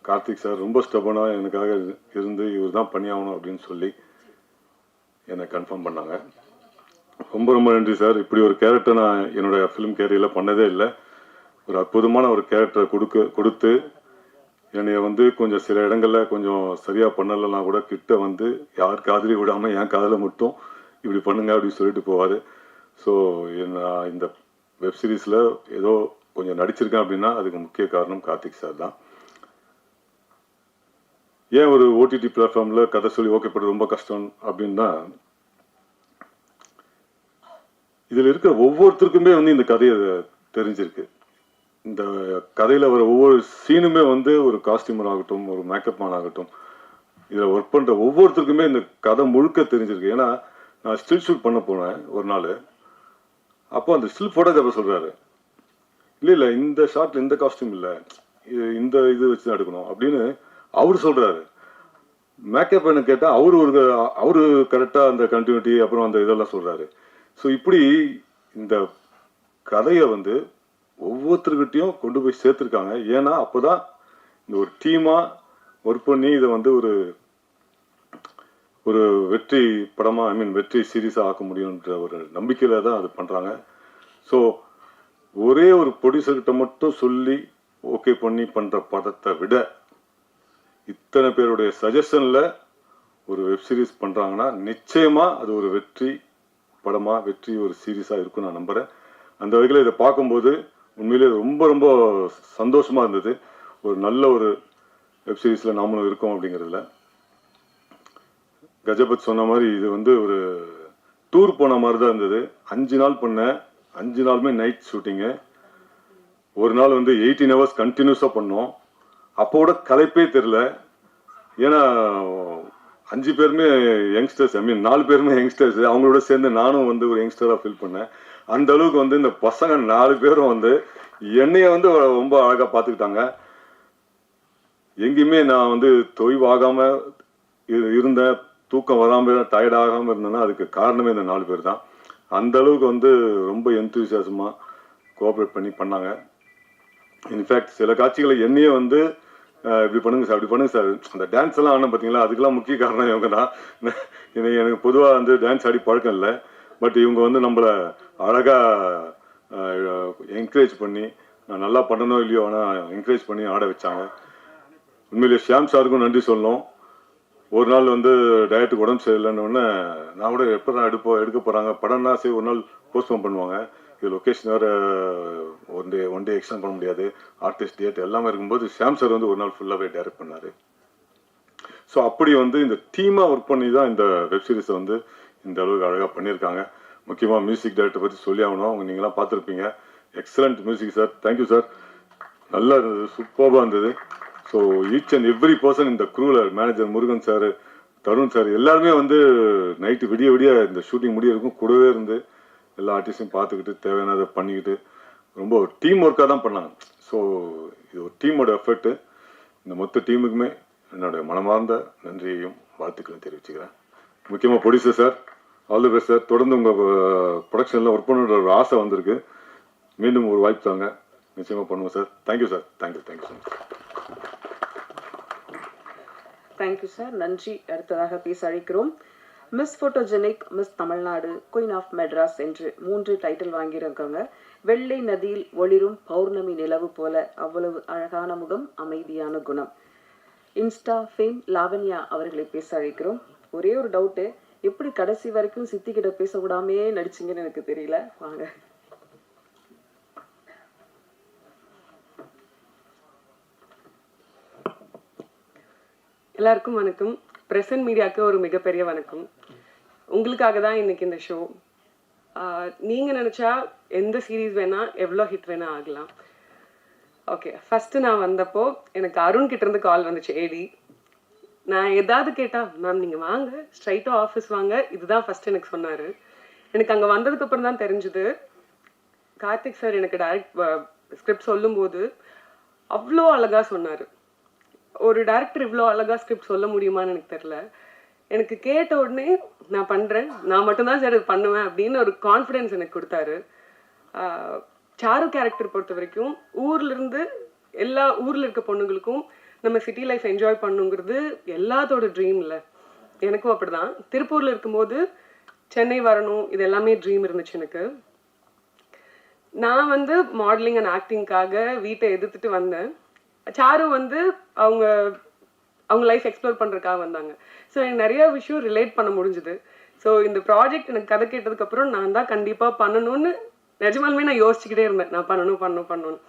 Speaker 10: கார்த்திக் சார் ரொம்ப ஸ்டபனாக எனக்காக இருந்து இவர் தான் பண்ணியாகணும் அப்படின்னு சொல்லி என்னை கன்ஃபார்ம் பண்ணாங்க. ரொம்ப ரொம்ப நன்றி சார். இப்படி ஒரு கேரக்டர் நான் என்னோடய ஃபிலிம் கேரியரில் பண்ணதே இல்லை. ஒரு அற்புதமான ஒரு கேரக்டரை கொடுத்து என்னை கொஞ்சம் சில இடங்களில் கொஞ்சம் சரியாக பண்ணலைன்னா கூட கிட்ட யார் காதலி விடாமல் என் காதலை மட்டும் இப்படி பண்ணுங்க அப்படின்னு சொல்லிட்டு போவார். ஸோ நான் இந்த வெப் சீரிஸில் ஏதோ கொஞ்சம் நடிச்சிருக்கேன் அப்படின்னா அதுக்கு முக்கிய காரணம் கார்த்திக் சார் தான். ஏன் ஒரு ஓடிடி பிளாட்ஃபார்மில் கதை சொல்லி ஓகே பண்ணுறது ரொம்ப கஷ்டம் அப்படின்னா, இதில் இருக்கிற ஒவ்வொருத்தருக்குமே இந்த கதையை தெரிஞ்சிருக்கு. இந்த கதையில் வர ஒவ்வொரு சீனுமே ஒரு காஸ்டியூமர் ஆகட்டும், ஒரு மேக்கப் மேன் ஆகட்டும், இதில் ஒர்க் பண்ணுற ஒவ்வொருத்தருக்குமே இந்த கதை முழுக்க தெரிஞ்சிருக்கு. ஏன்னா நான் ஸ்டில் ஷூட் பண்ண போனேன் ஒரு நாள். அப்போ அந்த ஸ்டில் ஃபோட்டோகிராஃபர் சொல்கிறாரு, இல்லை இந்த ஷாட்டில் இந்த காஸ்டியூம் இல்லை, இந்த இது வச்சு தான் எடுக்கணும் அப்படின்னு அவர் சொல்கிறாரு. மேக்கப் மேனு கேட்டால் அவரு கரெக்டாக அந்த கண்டினியூட்டி அப்புறம் அந்த இதெல்லாம் சொல்கிறாரு. ஸோ இப்படி இந்த கதையை ஒவ்வொருத்தருக்கிட்டையும் கொண்டு போய் சேர்த்துருக்காங்க. ஏன்னா அப்போ தான் இந்த ஒரு டீமாக ஒர்க் பண்ணி இதை ஒரு வெற்றி படமாக வெற்றி சீரீஸாக ஆக்க முடியுன்ற ஒரு நம்பிக்கையில் தான் அது பண்ணுறாங்க. ஸோ ஒரே ஒரு ப்ரொடியூசர்கிட்ட மட்டும் சொல்லி ஓகே பண்ணி பண்ணுற படத்தை விட இத்தனை பேருடைய சஜஷனில் ஒரு வெப் சீரிஸ் பண்ணுறாங்கன்னா நிச்சயமாக அது ஒரு வெற்றி படமாக வெற்றி ஒரு சீரீஸாக இருக்குன்னு நான் நம்புகிறேன். அந்த வகையில் இதை பார்க்கும்போது உண்மையிலே ரொம்ப ரொம்ப சந்தோஷமாக இருந்தது. ஒரு நல்ல ஒரு வெப் சீரிஸில் நாமளும் இருக்கோம் அப்படிங்கிறதுல. கஜபத் சொன்ன மாதிரி இது ஒரு டூர் போன மாதிரி தான் இருந்தது. 5 நாள் பண்ணேன், 5 நாளுமே நைட் ஷூட்டிங்கு. ஒரு நாள் 18 hours கண்டினியூஸாக பண்ணோம். அப்போட கலைப்பே தெரில. ஏன்னா 5 பேருமே யங்ஸ்டர்ஸ், 4 பேருமே யங்ஸ்டர்ஸ். அவங்களோட சேர்ந்து நானும் ஒரு யங்ஸ்டராக ஃபீல் பண்ணேன். அந்த அளவுக்கு இந்த பசங்க 4 பேரும் என்னைய ரொம்ப அழகாக பார்த்துக்கிட்டாங்க. எங்கேயுமே நான் தொய்வாகாமல் இருந்தேன், தூக்கம் வராமல் டயர்ட் ஆகாமல் இருந்தேன்னா அதுக்கு காரணமே இந்த 4 பேர் தான். அந்த அளவுக்கு ரொம்ப எந்தூசியாசமாக கோஆப்ரேட் பண்ணி பண்ணாங்க. இன்ஃபேக்ட் சில காட்சிகளை என்னையே இப்படி பண்ணுங்க சார், அப்படி பண்ணுங்க சார், அந்த டான்ஸ் எல்லாம் ஆன பார்த்தீங்களா, அதுக்கெல்லாம் முக்கிய காரணம் இவங்க தான். எனக்கு பொதுவாக டான்ஸ் ஆடி பழக்கம் இல்லை. பட் இவங்க நம்மளை அழகாக என்கரேஜ் பண்ணி, நான் நல்லா பண்ணணும் இல்லையோ ஆனால் என்கரேஜ் பண்ணி ஆட வச்சாங்க. உண்மையிலேயே ஷியாம் சாருக்கும் நன்றி சொல்லணும். ஒரு நாள் டயட்டுக்கு உடம்பு சரியில்லைன்னு நான் கூட எப்போ தான் எடுக்க போகிறாங்க படம்னா சரி ஒரு நாள் போஸ்ட்போன் பண்ணுவாங்க. இது லொக்கேஷன் வேறு ஒன் டே எக்ஸ்டெண்ட் பண்ண முடியாது, ஆர்டிஸ்ட் டேட் எல்லாமே இருக்கும்போது ஷியாம் சார் ஒரு நாள் ஃபுல்லாகவே டைரக்ட் பண்ணார். ஸோ அப்படி இந்த டீமாக ஒர்க் பண்ணி தான் இந்த வெப் சீரிஸை இந்த அளவுக்கு அழகாக பண்ணியிருக்காங்க. முக்கியமாக மியூசிக் டைரக்டர் பற்றி சொல்லி ஆகணும். அவங்க நீங்களாம் பார்த்துருப்பீங்க. Excellent music sir, thank you sir. நல்லா இருந்தது, சூப்பராக இருந்தது. So each and every person இந்த க்ரூவில், manager Murugan sir, Tarun sir எல்லாருமே நைட்டு விடிய விடிய இந்த ஷூட்டிங் முடிய இருக்கும் கூடவே இருந்து எல்லா ஆர்டிஸ்டையும் பார்த்துக்கிட்டு தேவையானதை பண்ணிக்கிட்டு ரொம்ப டீம் ஒர்க்காக தான் பண்ணாங்க. ஸோ இது ஒரு டீமோட எஃபர்ட்டு. இந்த மொத்த டீமுக்குமே என்னுடைய மனமார்ந்த நன்றியையும் வாழ்த்துக்களையும் தெரிவிச்சுக்கிறேன். முக்கியமாக producer sir, all the best sir. தொடர்ந்து உங்கள் ப்ரொடக்ஷனில் ஒர்க் பண்ணுற ஒரு ஆசை வந்திருக்கு. மீண்டும் ஒரு வாய்ப்பு தாங்க, நிச்சயமாக பண்ணுவோம் sir. Thank you sir. Thank you so much.
Speaker 2: Thank you sir, நன்றி. அடுத்ததாக பேச அழைக்கிறோம் miss photogenic, miss Tamil Nadu, queen of Madras என்று 3 டைட்டில் வாங்கியிருக்காங்க. வெள்ளை நதியில் ஒளிரும் பௌர்ணமி நிலவு போல அவ்வளவு அழகான முகம், அமைதியான குணம். இன்ஸ்டா ஃபேம் லாவண்யா அவர்களை பேச அழைக்கிறோம். ஒரே ஒரு டவுட்டு, எப்படி கடைசி வரைக்கும் சித்திக்கிட்ட பேச விடாமே நடிச்சிங்கன்னு எனக்கு தெரியல. வாங்க.
Speaker 11: எல்லாருக்கும் வணக்கம். பிரசன்ட் மீடியாவுக்கு ஒரு மிகப்பெரிய வணக்கம். உங்களுக்காக தான் இன்னைக்கு இந்த ஷோ. நீங்கள் நினச்சா எந்த சீரீஸ் வேணால் எவ்வளோ ஹிட் வேணால் ஆகலாம். ஓகே, ஃபஸ்ட்டு நான் வந்தப்போ எனக்கு அருண் கிட்டேருந்து கால் வந்துச்சு, ஏடி. நான் எதாவது கேட்டால், மேம் நீங்கள் வாங்க, ஸ்ட்ரைட்டாக ஆஃபீஸ் வாங்க, இதுதான் ஃபஸ்ட்டு எனக்கு சொன்னார். எனக்கு அங்கே வந்ததுக்கப்புறம் தான் தெரிஞ்சுது, கார்த்திக் சார் எனக்கு டைரக்ட் ஸ்கிரிப்ட் சொல்லும்போது அவ்வளோ அழகாக சொன்னார். ஒரு டேரக்டர் இவ்வளோ அழகாக ஸ்கிரிப்ட் சொல்ல முடியுமான்னு எனக்கு தெரில. எனக்கு கேட்ட உடனே நான் பண்ணுறேன், நான் மட்டும்தான் சார் இது பண்ணுவேன் அப்படின்னு ஒரு கான்ஃபிடென்ஸ் எனக்கு கொடுத்தாரு. சாரு கேரக்டர் பொறுத்த வரைக்கும் ஊர்லேருந்து எல்லா ஊரில் இருக்க பொண்ணுங்களுக்கும் நம்ம சிட்டி லைஃப் என்ஜாய் பண்ணுங்கிறது எல்லாத்தோட ட்ரீம் இல்லை. எனக்கும் அப்படி தான். திருப்பூரில் இருக்கும்போது சென்னை வரணும், இது எல்லாமே ட்ரீம் இருந்துச்சு எனக்கு. நான் வந்து மாடலிங் அண்ட் ஆக்டிங்காக வீட்டை எதிர்த்துட்டு வந்தேன். சாரு வந்து அவங்க லைஃப் எக்ஸ்ப்ளோர் பண்ணுறதுக்காக வந்தாங்க. ஸோ எனக்கு நிறைய விஷயம் ரிலேட் பண்ண முடிஞ்சுது. ஸோ இந்த ப்ராஜெக்ட் எனக்கு கதை கேட்டதுக்கப்புறம் நான் தான் கண்டிப்பாக பண்ணணும்னு நிஜமாலுமே நான் யோசிச்சுக்கிட்டே இருந்தேன், நான் பண்ணணும்.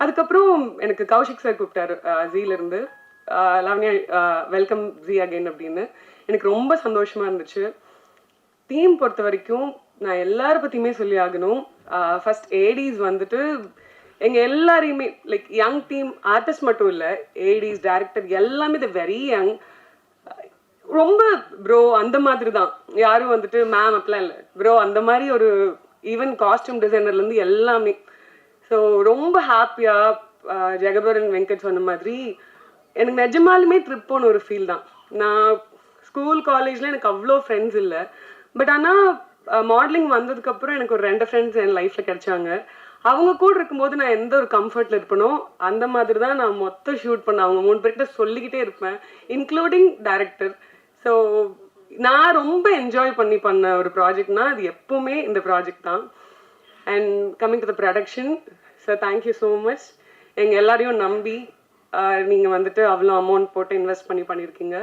Speaker 11: அதுக்கப்புறம் எனக்கு கௌஷிக் சார் கூப்பிட்டாரு ஜீலேருந்து, லாவண்யா வெல்கம் ஜி அகைன் அப்படின்னு. எனக்கு ரொம்ப சந்தோஷமாக இருந்துச்சு. டீம் பொறுத்த வரைக்கும் நான் எல்லாரை பற்றியுமே சொல்லி ஆகணும். ஃபர்ஸ்ட் ஏடிஸ் வந்துட்டு எங்கள் எல்லாரையுமே லைக் யங் டீம், ஆர்டிஸ்ட் மட்டும் இல்லை, ஏடிஸ் டைரக்டர் எல்லாமே த வெரி யங். ரொம்ப ப்ரோ அந்த மாதிரி தான், யாரும் வந்துட்டு மேம் அப்படிலாம் இல்லை, ப்ரோ அந்த மாதிரி ஒரு ஈவன் காஸ்டியூம் டிசைனர்லேருந்து எல்லாமே. ஸோ ரொம்ப ஹாப்பியாக ஜெகபரன் வெங்கட் சொன்ன மாதிரி எனக்கு நிஜமாலுமே ட்ரிப் போன ஒரு ஃபீல் தான். நான் ஸ்கூல் காலேஜில் எனக்கு அவ்வளோ ஃப்ரெண்ட்ஸ் இல்லை, பட் ஆனால் மாடலிங் வந்ததுக்கப்புறம் எனக்கு ஒரு 2 ஃப்ரெண்ட்ஸ் என் லைஃப்பில் கிடைச்சாங்க. அவங்க கூட இருக்கும்போது நான் எந்த ஒரு கம்ஃபர்ட்டில் இருப்பனோ அந்த மாதிரி தான் நான் மொத்தம் ஷூட் பண்ணேன். அவங்க 3 பேர்கிட்ட சொல்லிக்கிட்டே இருப்பேன், இன்க்ளூடிங் டைரக்டர். ஸோ நான் ரொம்ப என்ஜாய் பண்ண ஒரு ப்ராஜெக்ட்னா அது எப்போவுமே இந்த ப்ராஜெக்ட் தான். And coming to the production sir, thank you so much. எங்கள் எல்லாரையும் நம்பி நீங்கள் வந்துட்டு அவ்வளோ அமௌண்ட் போட்டு இன்வெஸ்ட் பண்ணியிருக்கீங்க.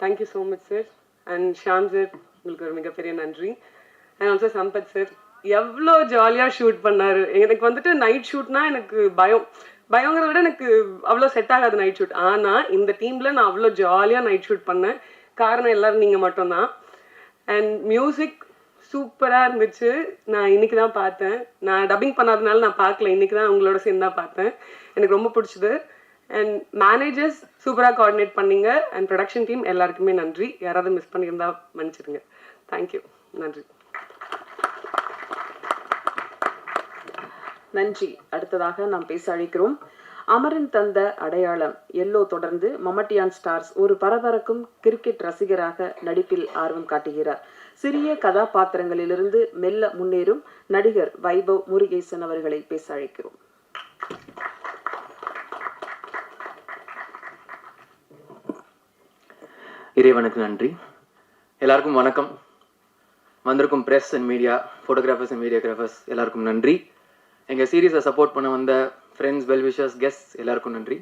Speaker 11: Thank you so much sir. And Sham sir, உங்களுக்கு ஒரு மிகப்பெரிய நன்றி. அண்ட் ஆல்சோ சம்பத் சார், எவ்வளோ ஜாலியாக ஷூட் பண்ணார். எனக்கு வந்துட்டு நைட் ஷூட்னா எனக்கு பயங்கிறத விட எனக்கு அவ்வளோ செட் ஆகாது நைட் ஷூட். ஆனால் இந்த டீமில் நான் அவ்வளோ ஜாலியாக நைட் ஷூட் பண்ணேன். காரணம் எல்லோரும் நீங்கள் மட்டும்தான். அண்ட் மியூசிக் சூப்பராக இருந்துச்சு. நான் இன்றைக்கி தான் பார்த்தேன், நான் டப்பிங் பண்ணாதனால நான் பார்க்கல, இன்றைக்கி தான் உங்களோட சேர்ந்து தான் பார்த்தேன். எனக்கு ரொம்ப பிடிச்சது. அண்ட் மேனேஜர்ஸ் சூப்பராக கோஆர்டினேட் பண்ணீங்க. அண்ட் ப்ரொடக்ஷன் டீம் எல்லாருக்குமே நன்றி. யாராவது மிஸ் பண்ணியிருந்தா மன்னிச்சிருங்க. தேங்க்யூ, நன்றி.
Speaker 2: நன்றி. அடுத்ததாக நாம் பேச அழைக்கிறோம் அமரன் தந்த அடையாளம் எல்லோ தொடர்ந்து மம்மட்டியான் ஸ்டார்ஸ் ஒரு பரபரக்கும் கிரிக்கெட் ரசிகராக நடிப்பில் ஆர்வம் காட்டுகிறார். சிறிய கதாபாத்திரங்களிலிருந்து மெல்ல முன்னேறும் நடிகர் வைபவ் முருகேசன் அவர்களை பேச அழைக்கிறோம்.
Speaker 12: இறைவனுக்கு நன்றி. எல்லாருக்கும் வணக்கம். வந்திருக்கும் press and media, photographers and videographers எல்லாருக்கும் நன்றி. எங்கள் சீரீஸை சப்போர்ட் பண்ண வந்த ஃப்ரெண்ட்ஸ், வெல்விஷர்ஸ், கெஸ்ட்ஸ் எல்லாருக்கும் நன்றி.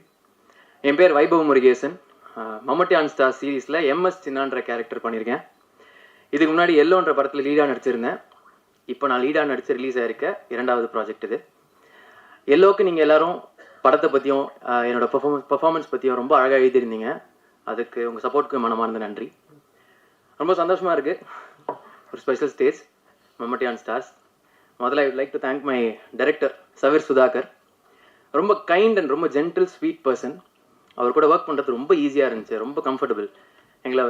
Speaker 12: என் பேர் வைபவ் முருகேசன். மம்மட்டியான் ஸ்டார் சீரீஸில் எம்எஸ் சின்னான்ற கேரக்டர் பண்ணியிருக்கேன். இதுக்கு முன்னாடி எல்லோன்ற படத்தில் லீடாக நடிச்சிருந்தேன். இப்போ நான் லீடாக நடித்து ரிலீஸ் ஆகிருக்க 2வது ப்ராஜெக்ட் இது. எல்லோவுக்கு நீங்கள் எல்லோரும் படத்தை பற்றியும் என்னோடய பர்ஃபார்மன்ஸ் பற்றியும் ரொம்ப அழகாக எழுதியிருந்தீங்க. அதுக்கு உங்கள் சப்போர்ட்டுக்கு மனமார்ந்த நன்றி. ரொம்ப சந்தோஷமாக இருக்குது. ஒரு ஸ்பெஷல் ஸ்டேஜ் மம்மட்டியான் ஸ்டார்ஸ். முதல்ல I would like to thank my director Saveer Sudhakar. ரொம்ப கைண்ட் அண்ட் ரொம்ப ஜென்டில் ஸ்வீட் பர்சன். அவர் கூட ஒர்க் பண்ணுறது ரொம்ப ஈஸியாக இருந்துச்சு, ரொம்ப கம்ஃபர்டபுள். எங்களை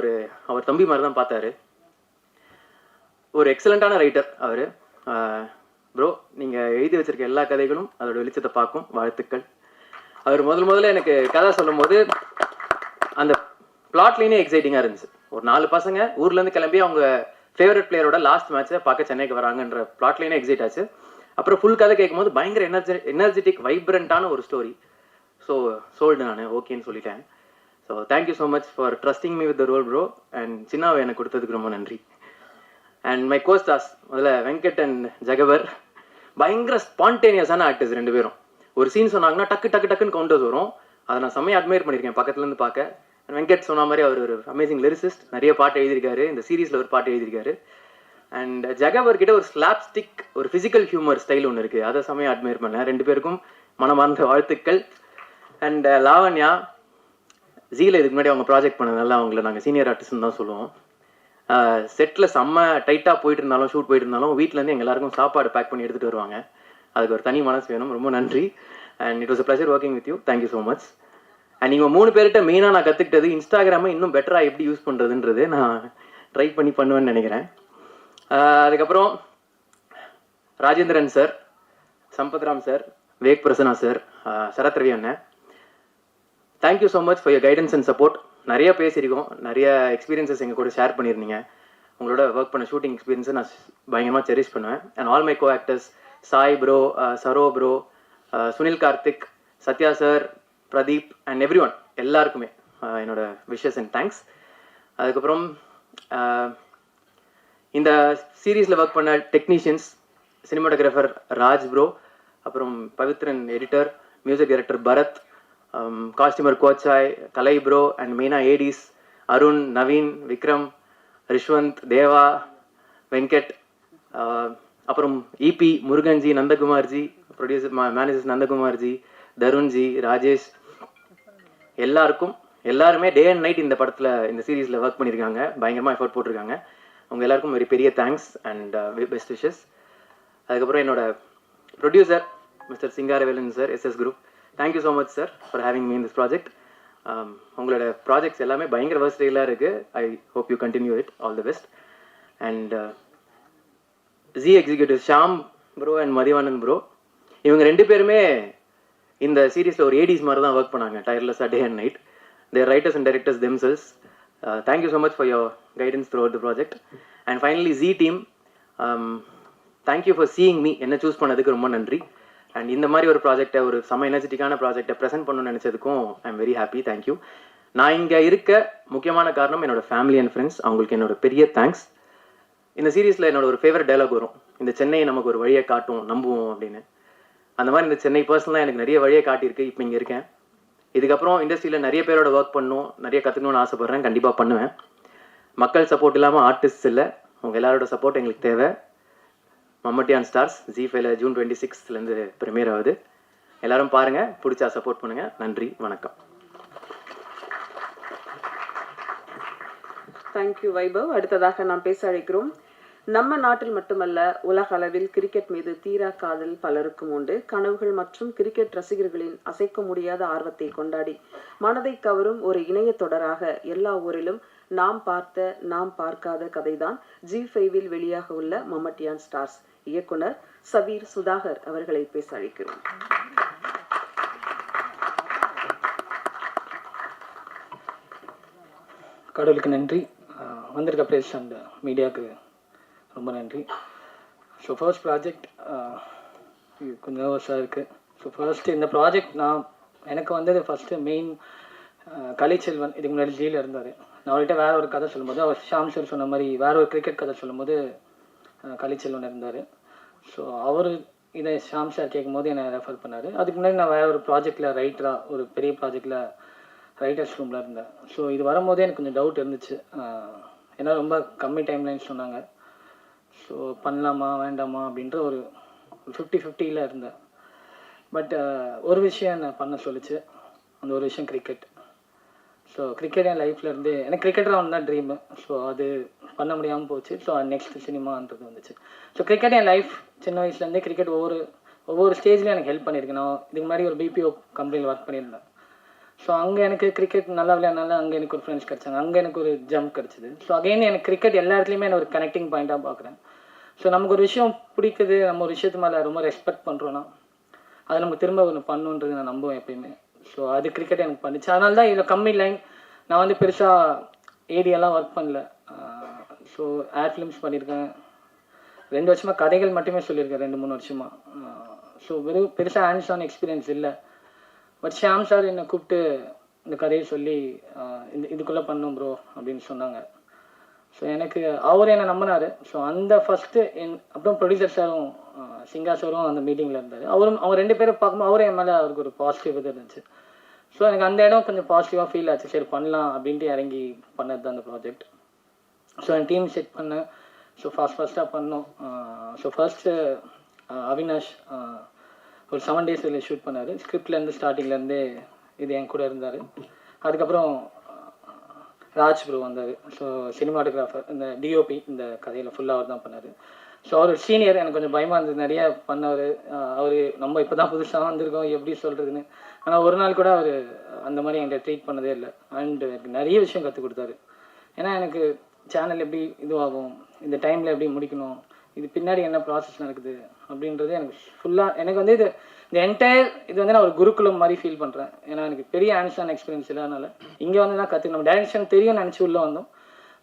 Speaker 12: அவர் தம்பி மாதிரி தான் பார்த்தாரு. ஒரு எக்ஸலண்ட்டான ரைட்டர் அவர். ப்ரோ, நீங்கள் எழுதி வச்சிருக்க எல்லா கதைகளும் அதோட வெளிச்சத்தை பார்க்கும். வாழ்த்துக்கள். அவர் முதல்ல எனக்கு கதை சொல்லும் போது அந்த பிளாட் லைனே எக்ஸைட்டிங்காக இருந்துச்சு. ஒரு 4 பசங்க ஊர்லேருந்து கிளம்பி அவங்க ஃபேவரட் பிளேயரோட லாஸ்ட் மேட்ச்சை பார்க்க சென்னைக்கு வராங்கன்ற பிளாட் லைனே எக்ஸைட் ஆச்சு. அப்புறம் ஃபுல் கதை கேட்கும்போது பயங்கர எனர்ஜெட்டிக் வைப்ரண்ட்டான ஒரு ஸ்டோரி. ஸோ சோல்டு நான் ஓகேன்னு சொல்லிட்டேன். So thank you so much for trusting me with the role bro. And சின்னாவை எனக்கு கொடுத்ததுக்கு ரொம்ப நன்றி. அண்ட் மை கோஸ்டாஸ் முதல்ல வெங்கட் அண்ட் ஜெகவர் பயங்கர ஸ்பான்டேனியஸான ஆக்டர்ஸ் 2 பேரும். ஒரு சீன் சொன்னாங்கன்னா டக்கு டக்கு டக்குன்னு கவுண்டர்ஸ் வரும். அதை நான் செம்மையாக அட்மையர் பண்ணியிருக்கேன் பக்கத்துலேருந்து பார்க்க. வெங்கட் சொன்ன மாதிரி அவர் ஒரு அமேசிங் லிரிசிஸ்ட், நிறைய பாட்டு எழுதியிருக்காரு, இந்த சீரீஸில் ஒரு பாட்டு எழுதியிருக்காரு. அண்ட் ஜெகவர் கிட்ட ஒரு ஸ்லாப்ஸ்டிக் ஒரு ஃபிசிக்கல் ஹியூமர் ஸ்டைல் ஒன்று இருக்குது, அதை செம்மையாக அட்மையர் பண்ணேன். 2 பேருக்கும் மனமார்ந்த வாழ்த்துக்கள். அண்ட் லாவண்யா ஜீல இதுக்கு முன்னாடி அவங்க ப்ராஜெக்ட் பண்ணதுனால அவங்கள நாங்கள் சீனியர் ஆர்டிஸ்ட்னு தான் சொல்லுவோம். செட்டில் செம்ம டைட்டாக போயிட்டு இருந்தாலும் ஷூட் போயிட்டு இருந்தாலும் வீட்டிலேருந்து எங்கள் எல்லாருக்கும் சாப்பாடு பேக் பண்ணி எடுத்துகிட்டு வருவாங்க. அதுக்கு ஒரு தனி மனசு வேணும். ரொம்ப நன்றி. And it was a pleasure working with you. Thank you so much. And நீங்கள் 3 பேர்கிட்ட மெயினாக நான் கற்றுக்கிட்டது இன்ஸ்டாகிராமை இன்னும் பெட்டராக எப்படி யூஸ் பண்ணுறதுன்றது நான் ட்ரை பண்ணுவேன்னு நினைக்கிறேன். அதுக்கப்புறம் ராஜேந்திரன் சார், சம்பத்ராம் சார், வேக் பிரசன்னா சார், சரத் ரவி அண்ணன், thank you so much for your guidance and support. நிறைய பேசியிருக்கோம், நிறைய எக்ஸ்பீரியன்ஸஸ் எங்கள் கூட ஷேர் பண்ணியிருந்தீங்க. உங்களோட ஒர்க் பண்ண ஷூட்டிங் எக்ஸ்பீரியன்ஸை நான் பயங்கரமாக செரிஷ் பண்ணுவேன். And all my co actors, Sai bro, Saro bro, Sunil Karthik, Sathya sir, Pradeep and every one எல்லாருக்குமே என்னோட விஷஸ் அண்ட் தேங்க்ஸ். அதுக்கப்புறம் இந்த சீரீஸில் ஒர்க் பண்ண டெக்னீஷியன்ஸ், சினிமாட்டோகிராஃபர் ராஜ் ப்ரோ, அப்புறம் Pavithran editor, music director Bharath, costumer Kochai, Kalai bro and மெயினாக ஏடிஸ் அருண், நவீன், விக்ரம், ரிஷ்வந்த், தேவா, வெங்கட், அப்புறம் இபி, முருகன்ஜி, நந்தகுமார்ஜி, ப்ரொடியூசர் மேனேஜர்ஸ் நந்தகுமார்ஜி, தருண்ஜி, ராஜேஷ், எல்லாருமே டே அண்ட் நைட் இந்த படத்தில் இந்த சீரீஸில் ஒர்க் பண்ணியிருக்காங்க, பயங்கரமாக எஃபர்ட் போட்டிருக்காங்க. அவங்க எல்லாருக்கும் ஒரு பெரிய தேங்க்ஸ் அண்ட் பெஸ்ட் விஷஸ். அதுக்கப்புறம் என்னோட producer mister Singaravelan sir, SS group, thank you so much sir for having me in this project. உங்களோட ப்ராஜெக்ட்ஸ் எல்லாமே பயங்கர வெர்சடைலாக இருக்குது. I hope you continue it. All the best. And G executive Sham bro and Mathivanan bro, இவங்க 2 பேருமே இந்த சீரீஸில் ஒரு ஏடிஸ் மாதிரி தான் ஒர்க் பண்ணாங்க, டயர்லெஸ்ஸாக day and night. Their writers and directors themselves. Thank you so much for your guidance throughout the project. And finally Zee team, thank you for seeing me. என்ன சூஸ் பண்ணதுக்கு ரொம்ப நன்றி. அண்ட் இந்த மாதிரி ஒரு ப்ராஜெக்டை, ஒரு செம எனர்ஜெட்டிக்கான ப்ராஜெக்டை ப்ரெசென்ட் பண்ணணும்னு நினச்சதுக்கும் I am very happy. Thank you. நான் இங்கே இருக்க முக்கியமான காரணம் என்னோட ஃபேமிலி அண்ட் ஃப்ரெண்ட்ஸ். அவங்களுக்கு என்னோட பெரிய தேங்க்ஸ். இந்த சீரீஸில் என்னோட ஒரு ஃபேவரட் டைலாக் வரும், இந்த சென்னையை நமக்கு ஒரு வழியை காட்டும், நம்புவோம் அப்படின்னு. அந்த மாதிரி இந்த சென்னை பர்சனலாக எனக்கு நிறைய வழியை காட்டியிருக்கு. இப்போ இங்கே இருக்கேன். இதுக்கப்புறம் இண்டஸ்ட்ரியில் நிறைய பேரோட ஒர்க் பண்ணணும், நிறைய கற்றுக்கணும்னு ஆசைப்பட்றேன். கண்டிப்பாக பண்ணுவேன். மக்கள் சப்போர்ட் இல்லாமல் ஆர்டிஸ்ட் இல்லை. உங்கள் எல்லாரோட சப்போர்ட் எங்களுக்கு தேவை. மம்மட்டி ஆன் ஸ்டார்ஸ் ஜி5ல ஜூன் 26லேருந்து ப்ரீமியர் ஆகுது. எல்லாரும் பாருங்கள், பிடிச்சா சப்போர்ட் பண்ணுங்கள். நன்றி, வணக்கம்.
Speaker 2: தேங்க்யூ வைபவ். அடுத்ததாக நாம் பேச அழைக்கிறோம். நம்ம நாட்டில் மட்டுமல்ல, உலக அளவில் கிரிக்கெட் மீது தீரா காதல் பலருக்கும் உண்டு. கனவுகள் மற்றும் கிரிக்கெட் ரசிகர்களின் அசைக்க முடியாத ஆர்வத்தை கொண்டாடி மனதை கவரும் ஒரு இணைய தொடராக எல்லா ஊரிலும் நாம் பார்த்த நாம் பார்க்காத கதைதான் ஜி5ல் வெளியாக உள்ள மம்மட்டி ஆன் ஸ்டார்ஸ். இயக்குனர் சபீர் சுதாகர் அவர்களை பேச அழைக்கிறோம்.
Speaker 6: கடவுளுக்கு நன்றி. வந்திருக்க ப்ரெஸ் அண்ட் மீடியாவுக்கு ரொம்ப நன்றி. ஸோ ஃபர்ஸ்ட் ப்ராஜெக்ட் கொஞ்சம் நர்வஸாக இருக்குது. ஸோ ஃபர்ஸ்ட்டு இந்த ப்ராஜெக்ட் எனக்கு வந்தது ஃபஸ்ட்டு மெயின் கலைச்செல்வன் இதுக்கு முன்னாடி ஜெயிலில் இருந்தார். நான் அவர்கிட்ட வேறு ஒரு கதை சொல்லும்போது, அவர் ஷாம் சார் சொன்ன மாதிரி வேறு ஒரு கிரிக்கெட் கதை சொல்லும்போது கலைச்செல்வன் இருந்தார். ஸோ அவர் இதை ஷாம் சார் கேட்கும்போது என்னை ரெஃபர் பண்ணார். அதுக்கு முன்னாடி நான் வேறு ஒரு ப்ராஜெக்டில் ரைட்டராக, ஒரு பெரிய ப்ராஜெக்டில் ரைட்டர்ஸ் ரூமில் இருந்தேன். ஸோ இது வரும்போதே எனக்கு கொஞ்சம் டவுட் இருந்துச்சு. ஏன்னா ரொம்ப கம்மி டைம்லைன் சொன்னாங்க. ஸோ பண்ணலாமா வேண்டாமா அப்படின்ற ஒரு 50-50 இருந்தேன். பட் ஒரு விஷயம் நான் பண்ண சொல்லிச்சு. அந்த ஒரு விஷயம் கிரிக்கெட். ஸோ கிரிக்கெட் என் லைஃப்பில் இருந்து எனக்கு கிரிக்கெட்டராக ஒன்று தான் ட்ரீமு. ஸோ அது பண்ண முடியாமல் போச்சு. ஸோ நெக்ஸ்ட் சினிமான்றது வந்துச்சு. ஸோ கிரிக்கெட் என் லைஃப் சின்ன வயசுலேருந்தே கிரிக்கெட் ஒவ்வொரு ஸ்டேஜ்லேயும் எனக்கு ஹெல்ப் பண்ணியிருக்கு. நான் இதுக்கு முன்னாடி ஒரு பிபிஓ கம்பெனியில் ஒர்க் பண்ணியிருந்தேன். ஸோ அங்கே எனக்கு கிரிக்கெட் நல்லா விளையாடுனால அங்கே எனக்கு ஒரு ஃப்ரெண்ட்ஸ் கிடச்சாங்க, அங்கே எனக்கு ஒரு ஜம்ப் கிடச்சிது. ஸோ அகைன் எனக்கு கிரிக்கெட் எல்லா இடத்துலையுமே நான் ஒரு கனெக்டிங் பாயிண்ட்டாக பார்க்குறேன். ஸோ நமக்கு ஒரு விஷயம் பிடிக்குது, நம்ம ஒரு விஷயத்து மேலே ரொம்ப ரெஸ்பெக்ட் பண்ணுறோன்னா அதை நம்ம திரும்ப ஒன்று பண்ணுன்றது நான் நம்புவேன் எப்பயுமே. ஸோ அது கிரிக்கெட் எனக்கு பண்ணிச்சு. அதனால தான் இதில் கம்மி லைன்
Speaker 13: நான் வந்து பெருசாக ஏடியெல்லாம் ஒர்க் பண்ணல. ஸோ ஆட் ஃபிலிம்ஸ் பண்ணியிருக்கேன். 2 வருஷமாக கதைகள் மட்டுமே சொல்லியிருக்கேன், 2-3 வருஷமாக. ஸோ வெறும் பெருசாக ஹேண்ட்ஸ் ஆன் எக்ஸ்பீரியன்ஸ் இல்லை. பட் ஷியாம் சார் என்னை கூப்பிட்டு இந்த கதையை சொல்லி இதுக்குள்ளே பண்ணோம் ப்ரோ அப்படின்னு சொன்னாங்க. ஸோ எனக்கு அவர் என்னை நம்பினார். ஸோ அந்த ஃபஸ்ட்டு அப்புறம் ப்ரொடியூசர் சாரும் சிங்கா சாரும் அந்த மீட்டிங்கில் இருந்தார். அவங்க 2 பேரும் பார்க்கும்போது அவரும் என் மேலே அவருக்கு ஒரு பாசிட்டிவ் இது இருந்துச்சு. ஸோ எனக்கு அந்த இடம் கொஞ்சம் பாசிட்டிவாக ஃபீல் ஆச்சு. சரி பண்ணலாம் அப்படின்ட்டு இறங்கி பண்ணது தான் அந்த ப்ராஜெக்ட். ஸோ என் டீம் செட் பண்ணேன். ஸோ ஃபஸ்ட்டாக பண்ணோம். ஸோ ஃபர்ஸ்ட்டு அவினாஷ் ஒரு 7 days ஷூட் பண்ணார். ஸ்கிரிப்ட்லேருந்து ஸ்டார்டிங்லேருந்தே இது என் கூட இருந்தார். அதுக்கப்புறம் ராஜ் ப்ரோ வந்தார். ஸோ சினிமாட்டோகிராஃபர், இந்த டிஓபி இந்த கதையில் ஃபுல்லாக அவர் தான் பண்ணார். ஸோ அவர் சீனியர், எனக்கு கொஞ்சம் பயமாக இருந்தது. நிறைய பண்ணவர் அவர். நம்ம இப்போ தான் புதுசாக வந்திருக்கோம், எப்படி சொல்கிறதுன்னு. ஆனால் ஒரு நாள் கூட அவர் அந்த மாதிரி என்கிட்ட ட்ரீட் பண்ணதே இல்லை. அண்டு எனக்கு நிறைய விஷயம் கற்றுக் கொடுத்தாரு. ஏன்னா எனக்கு சேனல் எப்படி இதுவாகும், இந்த டைமில் எப்படி முடிக்கணும், இது பின்னாடி என்ன ப்ராசஸ் நடக்குது அப்படின்றது எனக்கு ஃபுல்லாக எனக்கு வந்து இந்த என்டையர் இது வந்து நான் ஒரு குருகுலம் மாதிரி ஃபீல் பண்ணுறேன். ஏன்னா எனக்கு பெரிய ஹேண்ட்ஸ் ஆன் எக்ஸ்பீரியன்ஸ் இல்லாதனால இங்கே வந்து தான் கற்றுக்கணும். டைரக்ஷன் தெரியும் நினச்சி உள்ளே வந்தோம்.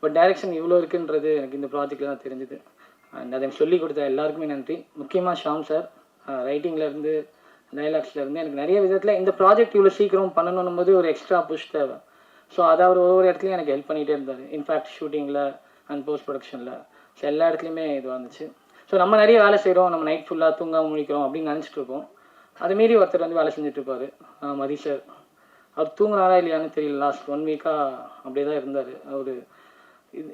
Speaker 13: பட் டைரக்ஷன் இவ்வளோ இருக்குன்றது எனக்கு இந்த ப்ராஜெக்டில் தான் தெரிஞ்சுது. அண்ட் அதை சொல்லிக் கொடுத்த எல்லாருக்குமே நன்றி. முக்கியமாக ஷாம் சார், ரைட்டிங்லேருந்து டைலாக்ஸ்லேருந்து எனக்கு நிறைய விதத்தில் இந்த ப்ராஜெக்ட் இவ்வளோ சீக்கிரம் பண்ணணும் போது ஒரு எக்ஸ்ட்ரா புஷ் தேவை. ஸோ அதை அவர் ஒவ்வொரு இடத்துலையும் எனக்கு ஹெல்ப் பண்ணிகிட்டே இருந்தார். இன்ஃபேக்ட் ஷூட்டிங்கில் அண்ட் போஸ்ட் ப்ரொடக்ஷனில் ஸோ எல்லா இடத்துலையுமே இது வந்துச்சு. ஸோ நம்ம நிறைய வேலை செய்கிறோம், நம்ம நைட் ஃபுல்லாக தூங்காமல் முழிக்கிறோம் அப்படின்னு நினச்சிட்டு இருக்கோம். அதை மீறி ஒருத்தர் வந்து வேலை செஞ்சுட்டு இருப்பார், மதி சார். அவர் தூங்குனாரா இல்லையான்னு தெரியல, லாஸ்ட் 1 வீக்காக அப்படியே தான் இருந்தார் அவர்.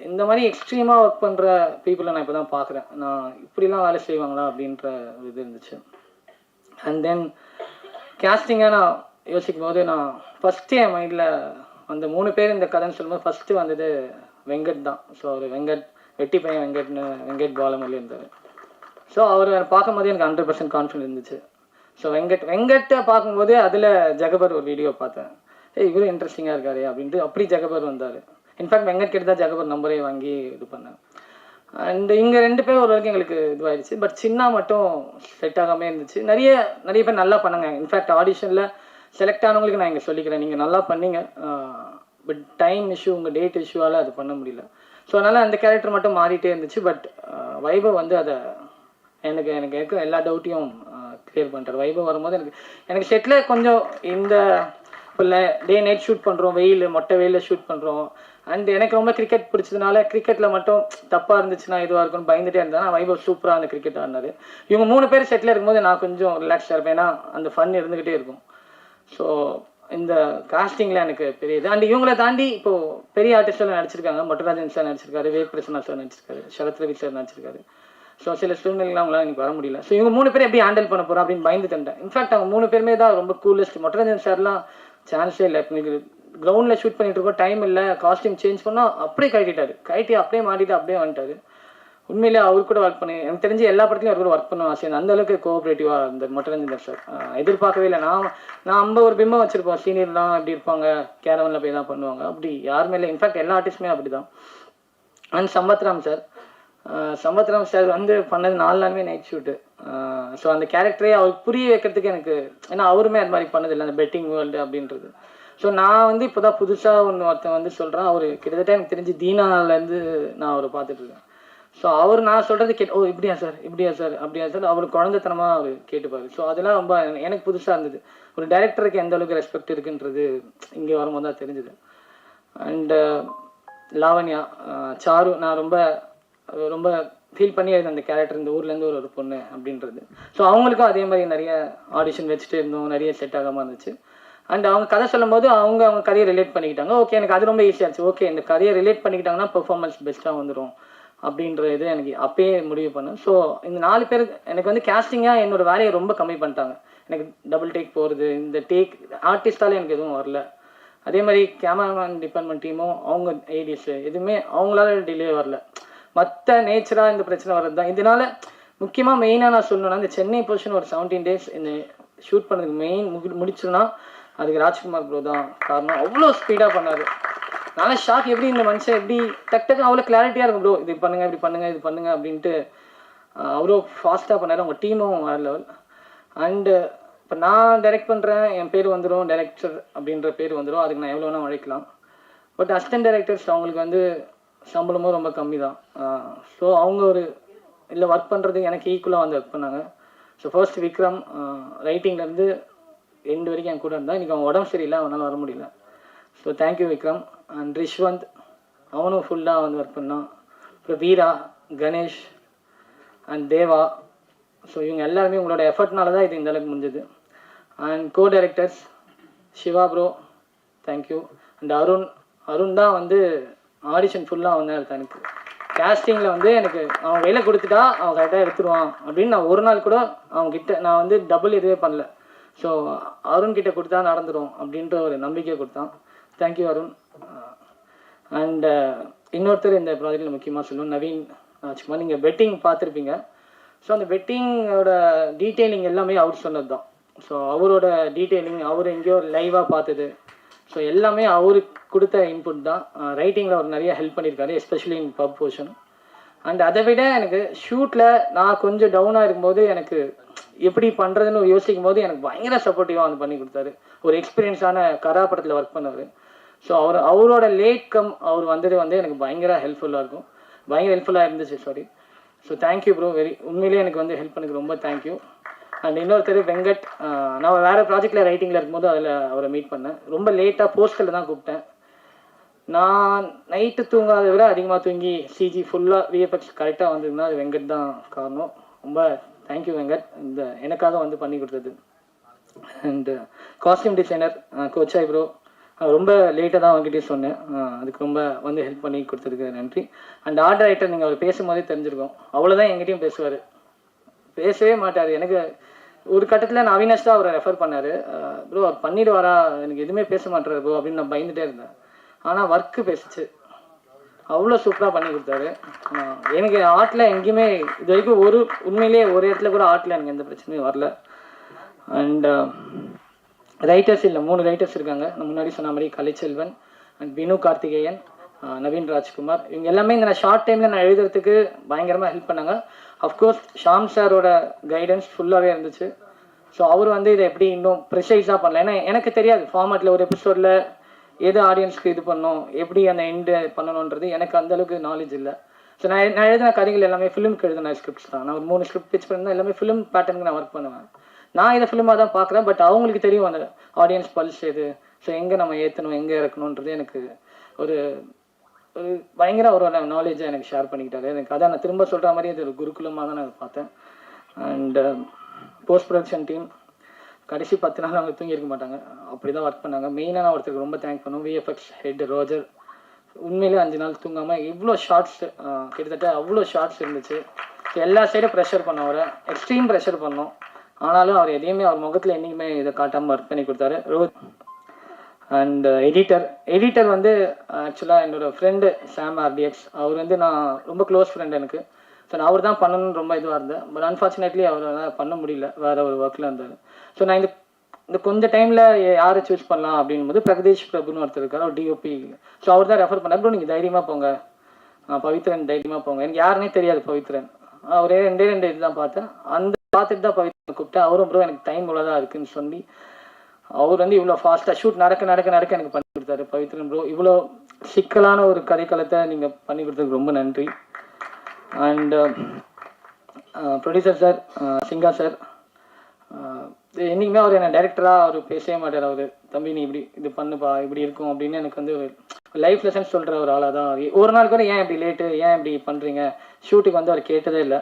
Speaker 13: இந்த மாதிரி எக்ஸ்ட்ரீமாக ஒர்க் பண்ணுற பீப்புளை நான் இப்போ தான் பார்க்குறேன். நான் இப்படிலாம் வேலை செய்வாங்களா அப்படின்ற ஒரு இது இருந்துச்சு. அண்ட் தென் கேஸ்டிங்காக நான் யோசிக்கும் போது நான் ஃபஸ்ட்டு என் மைண்டில் அந்த 3 பேர் இந்த கதைன்னு சொல்லும்போது ஃபஸ்ட்டு வந்தது வெங்கட் தான். ஸோ அவர் வெங்கட், வெட்டி பையன் வெங்கட் பாலமல்லி இருந்தார். ஸோ அவர் பார்க்கும்போது எனக்கு 100% கான்ஃபிடன்ஸ் இருந்துச்சு. ஸோ வெங்கட்டை பார்க்கும்போது அதில் ஜெகபர் ஒரு வீடியோ பார்த்தேன். இவரும் இன்ட்ரெஸ்டிங்காக இருக்காரு அப்படின்ட்டு அப்படி ஜெகபர் வந்தார். இன்ஃபேக்ட் வெங்கட் கிட்ட தான் ஜெகபர் நம்பரே வாங்கி இது பண்ணேன். அண்ட் இங்கே 2 பேர் ஒரு வரைக்கும் எங்களுக்கு இதுவாகிடுச்சு. பட் சின்ன மட்டும் செட் ஆகாமல் இருந்துச்சு. நிறைய பேர் நல்லா பண்ணாங்க. இன்ஃபேக்ட் ஆடிஷனில் செலக்ட் ஆனவங்களுக்கு நான் இங்கே சொல்லிக்கிறேன், நீங்கள் நல்லா பண்ணீங்க. பட் டைம் இஷ்யூ, உங்கள் டேட் இஷ்யூவால் அது பண்ண முடியல. ஸோ அதனால் அந்த கேரக்டர் மட்டும் மாறிட்டே இருந்துச்சு. பட் வைபவ் வந்து அதை எனக்கு இருக்கிற எல்லா டவுட்டையும் கிளியர் பண்ணிட்டார். வைபவ் வரும்போது எனக்கு செட்டில் கொஞ்சம் இந்த இப்போ டே நைட் ஷூட் பண்ணுறோம், மொட்டை வெயிலில் ஷூட் பண்ணுறோம். அண்ட் எனக்கு ரொம்ப கிரிக்கெட் பிடிச்சதுனால கிரிக்கெட்டில் மட்டும் தப்பாக இருந்துச்சுன்னா இதுவாக இருக்குன்னு பயந்துட்டே இருந்தேன். வைபவ் சூப்பராக அந்த கிரிக்கெட் ஆடினார். இவங்க 3 பேர் செட்டில் இருக்கும்போது நான் கொஞ்சம் ரிலாக்ஸாக இருப்பேன், ஏன்னா அந்த ஃபன் இருந்துக்கிட்டே இருக்கும். ஸோ இந்த காஸ்டிங்கில் எனக்கு பெரிய இது. அண்ட் இவங்களை தாண்டி இப்போது பெரிய ஆர்டிஸ்டெல்லாம் நடிச்சிருக்காங்க. மொட்டராஜன் சார் நடிச்சிருக்காரு, வே பிரசன்னா சார் நடிச்சிருக்காரு, சரத் ரவி சார் நடிச்சிருக்காரு. ஸோ சில சூழ்நிலைலாம் அவங்களால எனக்கு வர முடியல. ஸோ இவங்க 3 பேர் எப்படி ஹேண்டில் பண்ண போகிறோம் அப்படின்னு பயந்து தந்தேன். இன்ஃபேக்ட் அவங்க 3 பேருமே தான் ரொம்ப கூலஸ்ட். மொட்டராஜன் சார்லாம் சான்ஸே இல்லை. எனக்கு கிரவுண்டில் ஷூட் பண்ணிட்டு இருக்கோம், டைம் இல்லை, காஸ்டியூம் சேஞ்ச் பண்ணால் அப்படியே கழட்டி அப்படியே மாட்டிட்டு அப்படியே வந்துட்டார். உண்மையிலே அவர் கூட ஒர்க் பண்ணி எனக்கு தெரிஞ்சு எல்லா படத்துலையும் அவர் கூட ஒர்க் பண்ண ஆசை. அந்த அளவுக்கு கோஆப்ரேட்டிவாக இந்த மொட்டரஞ்சன் சார் எதிர்பார்க்கவே இல்லை. நான் நம்ம ஒரு பிம்பம் வச்சுருப்போம், சீனியர்லாம் எப்படி இருப்பாங்க, கேரவனில் போய் தான் பண்ணுவாங்க, அப்படி யாருமே இல்லை. இன்ஃபேக்ட் எல்லா ஆர்டிஸ்ட்டுமே அப்படி தான். அண்ட் சம்பத்ராம் சார் வந்து பண்ணது 4 நாளுமே நைட் ஷூட்டு. ஸோ அந்த கேரக்டரே அவருக்கு புரிய வைக்கிறதுக்கு எனக்கு, ஏன்னா அவருமே அது மாதிரி பண்ணதில்லை அந்த பெட்டிங் வேர்ல்டு அப்படின்றது. ஸோ நான் வந்து இப்போ தான் புதுசாக ஒருத்தன் வந்து சொல்கிறேன். அவர் கிட்டத்தட்ட எனக்கு தெரிஞ்சு தீனாலேருந்து நான் அவரை பார்த்துட்ருக்கேன். ஸோ அவர் நான் சொல்கிறது ஓ இப்படியா சார் அப்படியா சார் அவர் குழந்தைத்தனமாக அவர் கேட்டுப்பார். ஸோ அதெல்லாம் ரொம்ப எனக்கு புதுசாக இருந்தது. ஒரு டைரக்டருக்கு எந்த அளவுக்கு ரெஸ்பெக்ட் இருக்குன்றது இங்கே வரும்போது தான் தெரிஞ்சுது. அண்டு லாவண்யா, சாரு, நான் ரொம்ப ஃபீல் பண்ணி அந்த கேரக்டர் இந்த ஊர்லேருந்து ஒரு பொண்ணு அப்படின்றது. ஸோ அவங்களுக்கும் அதே மாதிரி நிறைய ஆடிஷன் வச்சுட்டு இருந்தோம், நிறைய செட் ஆகாமல் இருந்துச்சு. அண்ட் அவங்க கதை சொல்லும் போது அவங்க கதையை ரிலேட் பண்ணிக்கிட்டாங்க. ஓகே, எனக்கு அது ரொம்ப ஈஸியாகிடுச்சு. ஓகே, இந்த கதையை ரிலேட் பண்ணிக்கிட்டாங்கன்னா பெர்ஃபார்மன்ஸ் பெஸ்ட்டாக வந்துடும் அப்படின்ற இது எனக்கு அப்பயே முடிவு பண்ணேன். ஸோ இந்த 4 பேர் எனக்கு வந்து கேஸ்டிங்காக என்னோட வேலையை ரொம்ப கம்மி பண்ணிட்டாங்க. எனக்கு டபுள் டேக் போகிறது, இந்த டேக் ஆர்டிஸ்டாலே எனக்கு எதுவும் வரல. அதே மாதிரி கேமராமேன் டிபார்ட்மெண்ட் டீமும் அவங்க ஏடிஎஸ் எதுவுமே அவங்களால டிலே வரல. மற்ற நேச்சராக இந்த பிரச்சனை வர்றது தான். இதனால முக்கியமாக மெயினாக நான் சொல்லணும்னா இந்த சென்னை பொசிஷன் ஒரு 17 days இந்த ஷூட் பண்ணதுக்கு மெயின் முடிச்சுன்னா அதுக்கு ராஜ்குமார் ப்ரோ தான் காரணம். அவ்வளோ ஸ்பீடாக பண்ணார். நல்லா ஷாக், எப்படி இந்த மனுஷன் எப்படி டக்கு அவ்வளோ கிளாரிட்டியாக இருக்கும் ப்ரோ, இது பண்ணுங்கள் இப்படி பண்ணுங்கள் இது பண்ணுங்கள் அப்படின்ட்டு அவ்வளோ ஃபாஸ்ட்டாக பண்ணார். அவங்க டீமும் வேறு லெவல். அண்டு இப்போ நான் டைரக்ட் பண்ணுறேன், என் பேர் வந்துடும், டைரக்டர் அப்படின்ற பேர் வந்துடும். அதுக்கு நான் எவ்வளோ வேணால் உழைக்கலாம். பட் அசிஸ்டன்ட் டைரக்டர்ஸ் அவங்களுக்கு வந்து சம்பளமும் ரொம்ப கம்மி தான். ஸோ அவங்க ஒரு இல்லை ஒர்க் பண்ணுறது எனக்கு ஈக்குவலாக வந்து ஒர்க் பண்ணாங்க. ஸோ ஃபர்ஸ்ட் விக்ரம் ரைட்டிங்லேருந்து எண்டு வரைக்கும் என் கூட இருந்தால் இன்றைக்கி அவன் உடம்பு சரியில்லை, அவனால் வர முடியல. So thank you Vikram. And Rishwanth அவனும் ஃபுல்லாக வந்து ஒர்க் பண்ணான். அப்புறம் வீரா, கணேஷ் அண்ட் தேவா. ஸோ இவங்க எல்லாருமே உங்களோட எஃபர்ட்னால தான் இது இந்த அளவுக்கு முடிஞ்சது. And co directors Siva bro, thank you. And Arun தான் வந்து ஆடிஷன் ஃபுல்லாக வந்து இருக்கான். எனக்கு கேஸ்டிங்கில் வந்து எனக்கு அவன் வேலை கொடுத்துட்டா அவன் கரெக்டாக எடுத்துருவான் அப்படின்னு நான் ஒரு நாள் கூட அவங்ககிட்ட நான் வந்து டபுள் இதுவே பண்ணல. ஸோ அருண்கிட்ட கொடுத்தா நடந்துடும் அப்படின்ற ஒரு நம்பிக்கை கொடுத்தான். தேங்க்யூ அருண். அண்டு இன்னொருத்தர் இந்த ப்ராஜெக்டில் முக்கியமாக சொல்லணும், நவீன் ராஜ்குமார். நீங்கள் பெட்டிங் பார்த்துருப்பீங்க. ஸோ அந்த பெட்டிங்கோட டீட்டெயிலிங் எல்லாமே அவர் சொன்னது தான். ஸோ அவரோட டீட்டெயிலிங் அவர் எங்கேயோ லைவாக பார்த்தது. ஸோ எல்லாமே அவருக்கு கொடுத்த இன்புட் தான். ரைட்டிங்கில் அவர் நிறைய ஹெல்ப் பண்ணியிருக்காரு, especially in pub portion. And அதை விட எனக்கு ஷூட்டில் நான் கொஞ்சம் டவுனாக இருக்கும்போது எனக்கு எப்படி பண்ணுறதுன்னு யோசிக்கும் போது எனக்கு பயங்கர சப்போர்ட்டிவாக வந்து பண்ணி கொடுத்தாரு. ஒரு எக்ஸ்பீரியன்ஸான கராபடத்தில் ஒர்க் பண்ணவர். ஸோ அவரோட லேட் கம் அவர் வந்தது வந்து எனக்கு பயங்கர ஹெல்ப்ஃபுல்லாக இருந்துச்சு. சாரி. So thank you bro. உண்மையிலேயே எனக்கு வந்து ஹெல்ப் பண்ணதுக்கு ரொம்ப தேங்க்யூ. அண்ட் இன்னொருத்தர் வெங்கட். நான் வேறு ப்ராஜெக்டில் ரைட்டிங்கில் இருக்கும்போது அதில் அவரை மீட் பண்ணேன். ரொம்ப லேட்டாக போஸ்டரில் தான் கூப்பிட்டேன். நான் நைட்டு தூங்காத விட அதிகமாக தூங்கி சிஜி ஃபுல்லாக விஎஃப்எக்ஸ் கரெக்டாக வந்ததுன்னா அது வெங்கட் தான் காரணம். ரொம்ப தேங்க்யூ வெங்கட், இந்த எனக்காக வந்து பண்ணி கொடுத்தது. அண்டு காஸ்டியூம் டிசைனர் கோச்சாய் ப்ரோ, ரொம்ப லேட்டாக தான் அவங்ககிட்டே சொன்னேன். அதுக்கு ரொம்ப வந்து ஹெல்ப் பண்ணி கொடுத்ததுக்கு நன்றி. அண்ட் ஆர்ட் ரைட்டர் நீங்கள் அவர் பேசும்போதே தெரிஞ்சிருக்கோம். அவ்வளோதான் எங்கிட்டையும் பேசுவார், பேசவே மாட்டார். எனக்கு ஒரு கட்டத்தில் நான் அவினாஷ் தான் அவரை ரெஃபர் பண்ணார். ப்ரோ அவர் பண்ணிடுவாரா, எனக்கு எதுவுமே பேச மாட்டார் ப்ரோ அப்படின்னு நான் பயந்துகிட்டே இருந்தேன். ஆனால் ஒர்க்கு பேசிச்சு, அவ்வளோ சூப்பராக பண்ணி கொடுத்தாரு. எனக்கு ஆர்ட்டில் எங்கேயுமே இது வரைக்கும் உண்மையிலேயே ஒரு இடத்துல கூட ஆர்ட்டில் எனக்கு எந்த பிரச்சனையும் வரல. அண்ட் ரைட்டர்ஸ் இல்லை, 3 ரைட்டர்ஸ் இருக்காங்க. நான் முன்னாடி சொன்ன மாதிரி கலைச்செல்வன் அண்ட் பினு கார்த்திகேயன், நவீன் ராஜ்குமார். இவங்க எல்லாமே இந்த நான் ஷார்ட் டைமில் நான் எழுதுறதுக்கு பயங்கரமாக ஹெல்ப் பண்ணாங்க. அஃப்கோர்ஸ் ஷாம் சாரோட கைடன்ஸ் ஃபுல்லாகவே இருந்துச்சு. ஸோ அவர் வந்து இதை எப்படி இன்னும் ப்ரிசைஸாக பண்ணல. ஏன்னா எனக்கு தெரியாது ஃபார்மேட்டில் ஒரு எபிசோடில் எது ஆடியன்ஸ்க்கு இது பண்ணணும், எப்படி அந்த எண்டு பண்ணணுன்றது எனக்கு அந்தளவுக்கு நாலேஜ் இல்லை. ஸோ நான் எழுதின கதைகள் எல்லாமே ஃபிலிமுக்கு எழுதின ஸ்கிரிப்ட்ஸ் தான். நான் ஒரு 3 ஸ்கிரிப்ட் பிச் பண்ணியிருந்தேன், எல்லாமே ஃபிலிம் பேட்டர்னுக்கு நான் ஒர்க் பண்ணுவேன். நான் இதை ஃபிலிமாக தான் பார்க்குறேன், பட் அவங்களுக்கு தெரியும் அந்த ஆடியன்ஸ் பல்ஸ் எது, ஸோ எங்கே நம்ம ஏற்றணும் எங்கே இறக்கணுன்றது எனக்கு ஒரு பயங்கர ஒரு நாலேஜை எனக்கு ஷேர் பண்ணிக்கிட்டாரு. எனக்கு அதான் நான் திரும்ப சொல்கிற மாதிரி அது ஒரு குருகுலமாக தான் நான் பார்த்தேன். அண்டு போஸ்ட் ப்ரொடக்ஷன் டீம் கடைசி 10 நாள் அவங்க தூங்கியிருக்க மாட்டாங்க, அப்படி தான் ஒர்க் பண்ணாங்க. மெயினாக நான் ஒருத்தருக்கு ரொம்ப தேங்க் பண்ணுவோம், விஎஃப்எக்ஸ் ஹெட் ரோஜர். உண்மையிலே 5 நாள் தூங்காமல் இவ்வளோ ஷார்ட்ஸ், கிட்டத்தட்ட அவ்வளோ ஷார்ட்ஸ் இருந்துச்சு. ஸோ எல்லா சைடும் ப்ரெஷர் பண்ண அவரை, எக்ஸ்ட்ரீம் ப்ரெஷர் பண்ணோம். ஆனாலும் அவர் எதையுமே அவர் முகத்தில் என்றைக்குமே இதை காட்டாமல் ஒர்க் பண்ணி கொடுத்தாரு. அண்ட் எடிட்டர் வந்து ஆக்சுவலாக என்னோடய ஃப்ரெண்டு சாம் ஆர்டிஎக்ஸ். அவர் வந்து நான் ரொம்ப க்ளோஸ் ஃப்ரெண்ட் எனக்கு. ஸோ நான் அவர் தான் பண்ணணும்னு ரொம்ப இதுவாக இருந்தேன். பட் அன்ஃபார்ச்சுனேட்லி அவரால் பண்ண முடியல, வேறு ஒரு ஒர்க்கில் இருந்தார். ஸோ நான் இந்த கொஞ்சம் டைமில் யாரை சூஸ் பண்ணலாம் அப்படின்போது பிரகதீஷ் பிரபுன்னு ஒருத்தர் இருக்கார், அவர் டிஓபி. ஸோ அவர் தான் ரெஃபர் பண்ணார். ப்ரோ நீங்கள் தைரியமாக போங்க, பவித்ரன் தைரியமாக போங்க. எனக்கு யாருன்னே தெரியாது பவித்ரன், அவரே 2 இது தான் பார்த்தேன். அந்த பார்த்துட்டு தான் பவித்ரன் கூப்பிட்டேன். அவரும் ப்ரோ எனக்கு டைம் இவ்வளோ தான் இருக்குதுன்னு சொல்லி அவர் வந்து இவ்வளோ ஃபாஸ்ட்டாக ஷூட் நடக்க எனக்கு பண்ணி கொடுத்தாரு. பவித்ரன் ப்ரோ இவ்வளோ சிக்கலான ஒரு கதைக்களத்தை நீங்கள் பண்ணி கொடுத்ததுக்கு ரொம்ப நன்றி. And producer sir, Singha sir, என்றைக்குமே அவர் என்னை டைரக்டராக அவர் பேசவே மாட்டார். அவர் தம்பி நீ இப்படி இது பண்ணுப்பா இப்படி இருக்கும் அப்படின்னு எனக்கு வந்து ஒரு லைஃப் லெசன்ஸ் சொல்கிற ஒரு ஆளாக தான். ஒரு நாள் கூட ஏன் இப்படி லேட்டு, ஏன் இப்படி பண்ணுறீங்க, ஷூட்டுக்கு வந்து அவர் கேட்டதே இல்லை.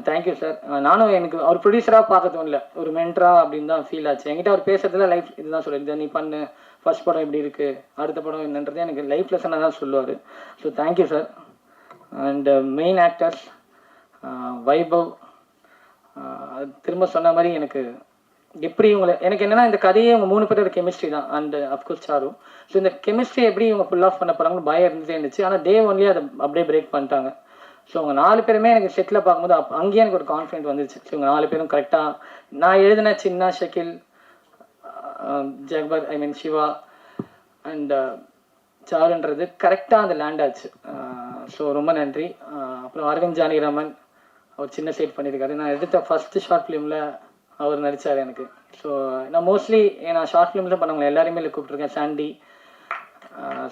Speaker 13: Thank you sir. நானும் எனக்கு அவர் ப்ரொடியூசராக பார்க்க தோணல, ஒரு மென்டரா அப்படின்னு தான் ஃபீல் ஆச்சு. என்கிட்ட அவர் பேசுறதுல லைஃப் இதுதான் சொல்லுது, நீ பண்ணு, ஃபர்ஸ்ட் படம் இப்படி இருக்குது, அடுத்த படம் என்னன்றது எனக்கு லைஃப் லெசனாக தான் சொல்லுவார். So thank you sir. And main actors Vaibhav, திரும்ப சொன்ன மாதிரி எனக்கு எப்படி எனக்கு என்னென்னா இந்த கதையே இவங்க 3 பேரோட கெமிஸ்ட்ரி தான். And of course Charu. ஸோ இந்த கெமிஸ்ட்ரி எப்படி இவங்க ஃபுல் ஆஃப் பண்ண போகிறாங்கன்னு பயம் இருந்துகிட்டே இருந்துச்சு. ஆனால் டே ஒன்லி அதை அப்படியே பிரேக் பண்ணிட்டாங்க. ஸோ அவங்க 4 பேருமே எனக்கு செட்டில் பார்க்கும்போது அங்கேயே எனக்கு ஒரு கான்ஃபிடென்ட் வந்துருச்சு. ஸோ இவங்க 4 பேரும் கரெக்டாக நான் எழுதின சின்ன ஷக்கில், ஜக்பர், சிவா அண்ட் சாருன்றது கரெக்டாக அந்த லேண்ட் ஆச்சு. ஸோ ரொம்ப நன்றி. அப்புறம் அரவிந்த் ஜானகிராமன், அவர் சின்ன சைட் பண்ணியிருக்காரு. நான் எடுத்த ஃபஸ்ட்டு ஷார்ட் ஃபிலிமில் அவர் நடித்தார் எனக்கு. ஸோ நான் மோஸ்ட்லி நான் ஷார்ட் ஃபிலிமில் பண்ணவங்க எல்லாருமே கூப்பிட்ருக்கேன். சாண்டி,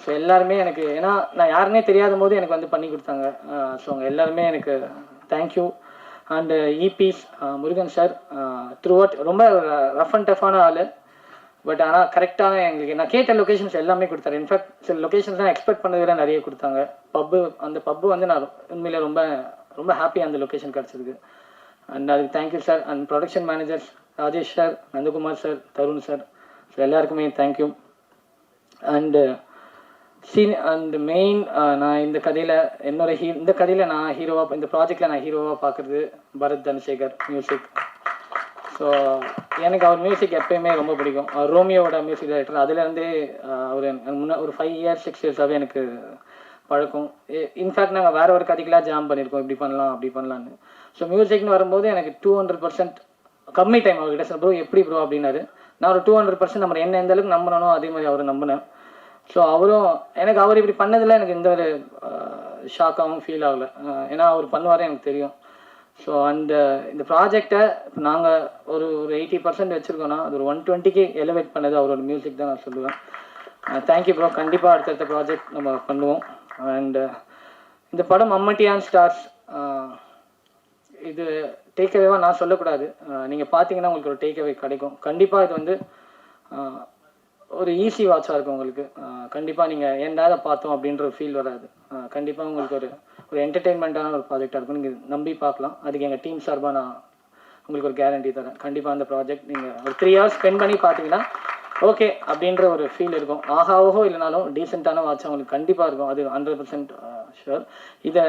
Speaker 13: ஸோ எல்லாருமே எனக்கு, ஏன்னா நான் யாருன்னே தெரியாத போது எனக்கு வந்து பண்ணி கொடுத்தாங்க. ஸோ அவங்க எல்லாருமே எனக்கு thank you. And EPs Murugan sir throughout ரொம்ப ரஃப் அண்ட் டஃப்பான ஆள். பட் ஆனால் கரெக்டான எங்களுக்கு நான் கேட்ட லொக்கேஷன்ஸ் எல்லாமே கொடுத்தாரு. இன்ஃபேக்ட் சில லொக்கேஷன்ஸ் தான் எக்ஸ்பெக்ட் பண்ணதை விட நிறைய கொடுத்தாங்க. அந்த பப்பு வந்து நான் உண்மையில ரொம்ப ரொம்ப ஹாப்பி அந்த லொக்கேஷன் கிடச்சதுக்கு. அண்ட் அதுக்கு thank you sir. And production managers Rajesh sir, Nandakumar sir, Tarun sir, so எல்லாருக்குமே தேங்க்யூ. அண்டு அண்ட் மெயின் நான் இந்த கதையில் இந்த கதையில் நான் ஹீரோவாக, இந்த ப்ராஜெக்டில் நான் ஹீரோவாக பார்க்குறது பரத் தனசேகர் மியூசிக். ஸோ எனக்கு அவர் மியூசிக் எப்பயுமே ரொம்ப பிடிக்கும். அவர் ரோமியோட மியூசிக் டைரக்டர். அதுலேருந்தே அவர் ஒரு 5 years 6 years எனக்கு பழக்கம். இன்ஃபேக்ட் நாங்கள் வேறு ஒரு கதைக்கெலாம் ஜாம் பண்ணியிருக்கோம், இப்படி பண்ணலாம் அப்படி பண்ணலான்னு. ஸோ மியூசிக்னு வரும்போது எனக்கு 200% கம்மி டைம் அவர்கிட்ட சார் ப்ரோ எப்படி ப்ரோ அப்படின்னாரு. நான் ஒரு 200% நம்ம என்ன எந்த அளவுக்கு நம்பினோ அதே மாதிரி அவரை நம்பினேன். ஸோ அவரும் எனக்கு அவர் இப்படி பண்ணதில் எனக்கு எந்த ஒரு ஷாக்காகவும் ஃபீல் ஆகலை. ஏன்னா அவர் பண்ணுவார் எனக்கு தெரியும். ஸோ இந்த ப்ராஜெக்டை இப்போ நாங்கள் ஒரு 80% வச்சுருக்கோன்னா அது ஒரு 120க்கு எலிவேட் பண்ணது அவரோட மியூசிக் தான் நான் சொல்லுவேன். Thank you bro. கண்டிப்பாக அடுத்தடுத்த ப்ராஜெக்ட் நம்ம பண்ணுவோம். அண்டு இந்த படம் மம்மட்டியான் ஸ்டார்ஸ், இது டேக்அவேவாக நான் சொல்லக்கூடாது. நீங்கள் பார்த்தீங்கன்னா உங்களுக்கு ஒரு டேக்அவே கிடைக்கும். கண்டிப்பாக இது வந்து ஒரு ஈஸி வாட்சாக இருக்கும் உங்களுக்கு. கண்டிப்பாக நீங்கள் ஏன்டாத பார்த்தோம் அப்படின்ற ஒரு ஃபீல் வராது. கண்டிப்பாக உங்களுக்கு ஒரு என்டர்டெயின்மெண்ட்டான ஒரு ப்ராஜெக்டாக இருக்கும். நீங்கள் நம்பி பார்க்கலாம். அதுக்கு எங்கள் டீம் சார்பாக நான் உங்களுக்கு ஒரு கேரண்டி தரேன். கண்டிப்பாக அந்த ப்ராஜெக்ட் நீங்கள் ஒரு 3 hours ஸ்பெண்ட் பண்ணி பார்த்தீங்கன்னா ஓகே அப்படின்ற ஒரு ஃபீல் இருக்கும். ஆகாவோ இல்லைனாலும் டீசெண்டான வாட்ச் அவங்களுக்கு கண்டிப்பாக இருக்கும். அது 100% ஷுர். இதை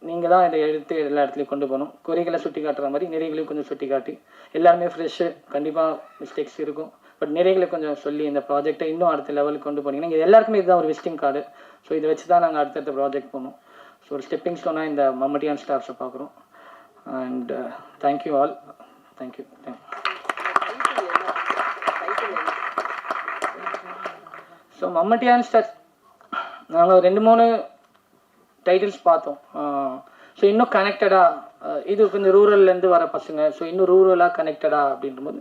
Speaker 13: நீங்கள் தான் இதை எடுத்து எல்லா இடத்துலையும் கொண்டு போகணும். குறைகளை சுட்டி காட்டுற மாதிரி நிறைகளையும் கொஞ்சம் சுட்டி காட்டி, எல்லாருமே ஃப்ரெஷ்ஷு, கண்டிப்பாக மிஸ்டேக்ஸ் இருக்கும், பட் நிறைகளை கொஞ்சம் சொல்லி இந்த ப்ராஜெக்டை இன்னும் அடுத்த லெவலுக்கு கொண்டு போனீங்கன்னா இது எல்லாருக்குமே இதுதான் ஒரு விசிட்டிங் கார்டு. ஸோ இதை வச்சு தான் நாங்கள் அடுத்தடுத்த ப்ராஜெக்ட் போகணும். ஸோ ஒரு ஸ்டெப்பிங் ஸ்டோனாக இந்த மம்மட்டியான் ஸ்டார்ஸை பார்க்குறோம். And thank you all. Thank you. So Mammattiyan stars நாங்கள் 2-3 டைட்டில்ஸ் பார்த்தோம். ஸோ இன்னும் கனெக்டடாக, இது கொஞ்சம் ரூரல்லேருந்து வர பசங்க, ஸோ இன்னும் ரூரலாக கனெக்டடாக அப்படின்ற போது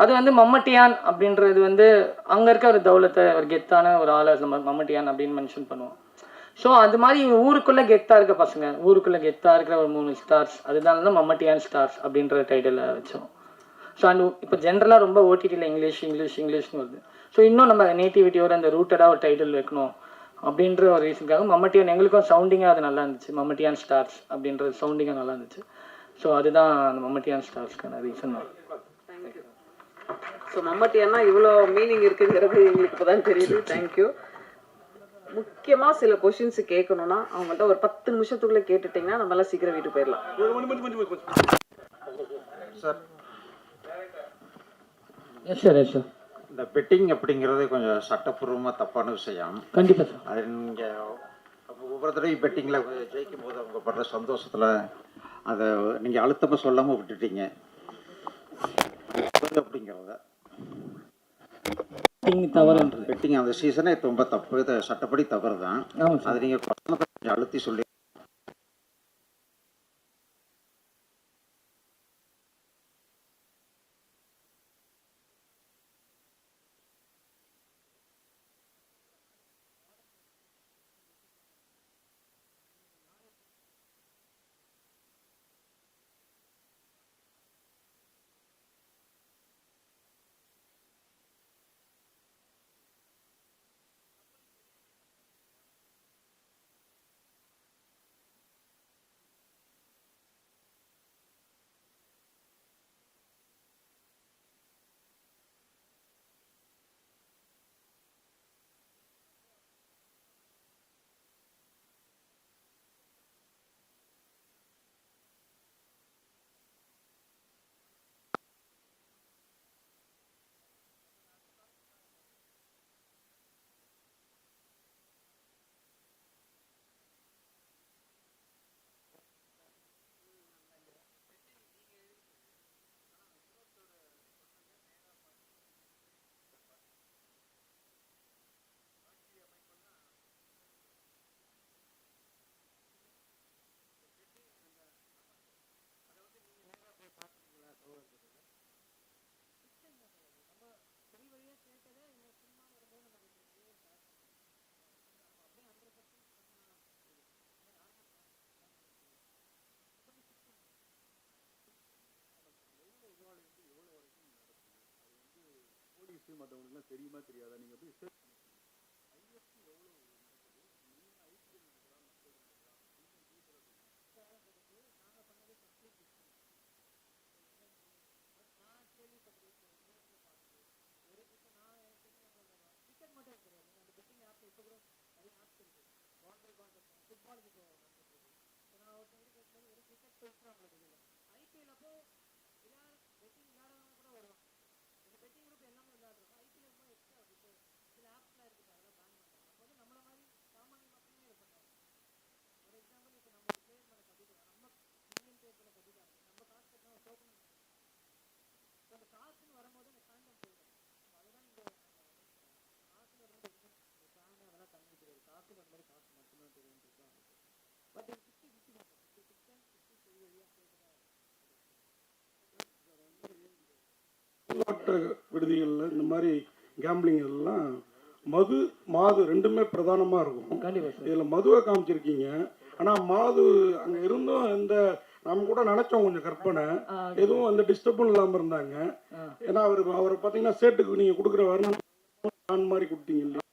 Speaker 13: அது வந்து மம்மட்டியான் அப்படின்றது வந்து அங்கே இருக்க ஒரு தௌலத்தை ஒரு கெத்தான ஒரு ஆளை நம்ம மம்மட்டியான் அப்படின்னு மென்ஷன் பண்ணுவோம். ஸோ அது மாதிரி ஊருக்குள்ளே கெத்தாக இருக்க பசங்க, ஊருக்குள்ளே கெத்தாக இருக்கிற ஒரு 3 ஸ்டார்ஸ், அதுதான் தான் மம்மட்டியான் ஸ்டார்ஸ் அப்படின்ற டைட்டில் வச்சோம். ஸோ அண்ட் இப்போ ஜென்ரலாக ரொம்ப ஓடிடியில் இங்கிலீஷ்னு வருது. ஸோ இன்னும் நம்ம நேட்டிவிட்டியோட அந்த ரூட்டடாக ஒரு டைட்டில் வைக்கணும் அப்படின்ற ஒரு ரீசனுக்காக மம்மட்டியான், எங்களுக்கும் சவுண்டிங்காக அது நல்லா இருந்துச்சு. மம்மட்டியான் ஸ்டார்ஸ் அப்படின்றது சவுண்டிங்காக நல்லா இருந்துச்சு. ஸோ அதுதான் அந்த மம்மட்டியான் ஸ்டார்ஸ்க்கான ரீசன்.
Speaker 2: ஸோ மம்மட்டியானா இவ்வளோ மீனிங் இருக்குங்கிறது எங்களுக்கு இப்போ தான் தெரியுது. தேங்க்யூ. முக்கியமாக சில கொஷின்ஸ் கேட்கணும்னா அவங்கள்ட்ட ஒரு 10 நிமிஷத்துக்குள்ளே கேட்டுட்டிங்கன்னா நம்மளாம் சீக்கிரம் வீட்டுக்கு போயிடலாம்.
Speaker 14: Sir
Speaker 13: yes sir, yes sir.
Speaker 14: இந்த பெட்டிங் அப்படிங்கிறது கொஞ்சம் சட்டப்பூர்வமாக தப்பான விஷயம்.
Speaker 13: கண்டிப்பாக சார்.
Speaker 14: அது நீங்கள் ஒவ்வொரு தடவையும் பெட்டிங்கில் ஜெயிக்கும் போது அவங்க படுற சந்தோஷத்தில் அதை நீங்கள் அழுத்தமாக சொல்லாமல் விட்டுட்டீங்க அப்படிங்கிறத. பெட்டிங் அந்த சீசனே ரொம்ப தப்பு, இது சட்டப்படி தவறு தான். அதை நீங்கள் கொஞ்சம் அழுத்தி சொல்லி
Speaker 1: இண்டஸ்ட்ரி மற்றவங்களுக்குலாம் தெரியுமா தெரியாதா? நீங்கள் போய்
Speaker 15: விடுதிகளில் இந்த மாதிரி கேம்பிளிங் எல்லாம் மாது ரெண்டுமே பிரதானமாக இருக்கும். இதில் மதுவை காமிச்சிருக்கீங்க, ஆனால் மாது அங்கே இருந்தும் எந்த நம்ம கூட நினச்சோம் கொஞ்சம் கற்பனை, எதுவும் அந்த டிஸ்டர்பும் இல்லாமல் இருந்தாங்க. ஏன்னா அவரை பார்த்தீங்கன்னா சேட்டுக்கு நீங்கள் கொடுக்குற வருமானம் மாதிரி கொடுத்தீங்க இல்லையா?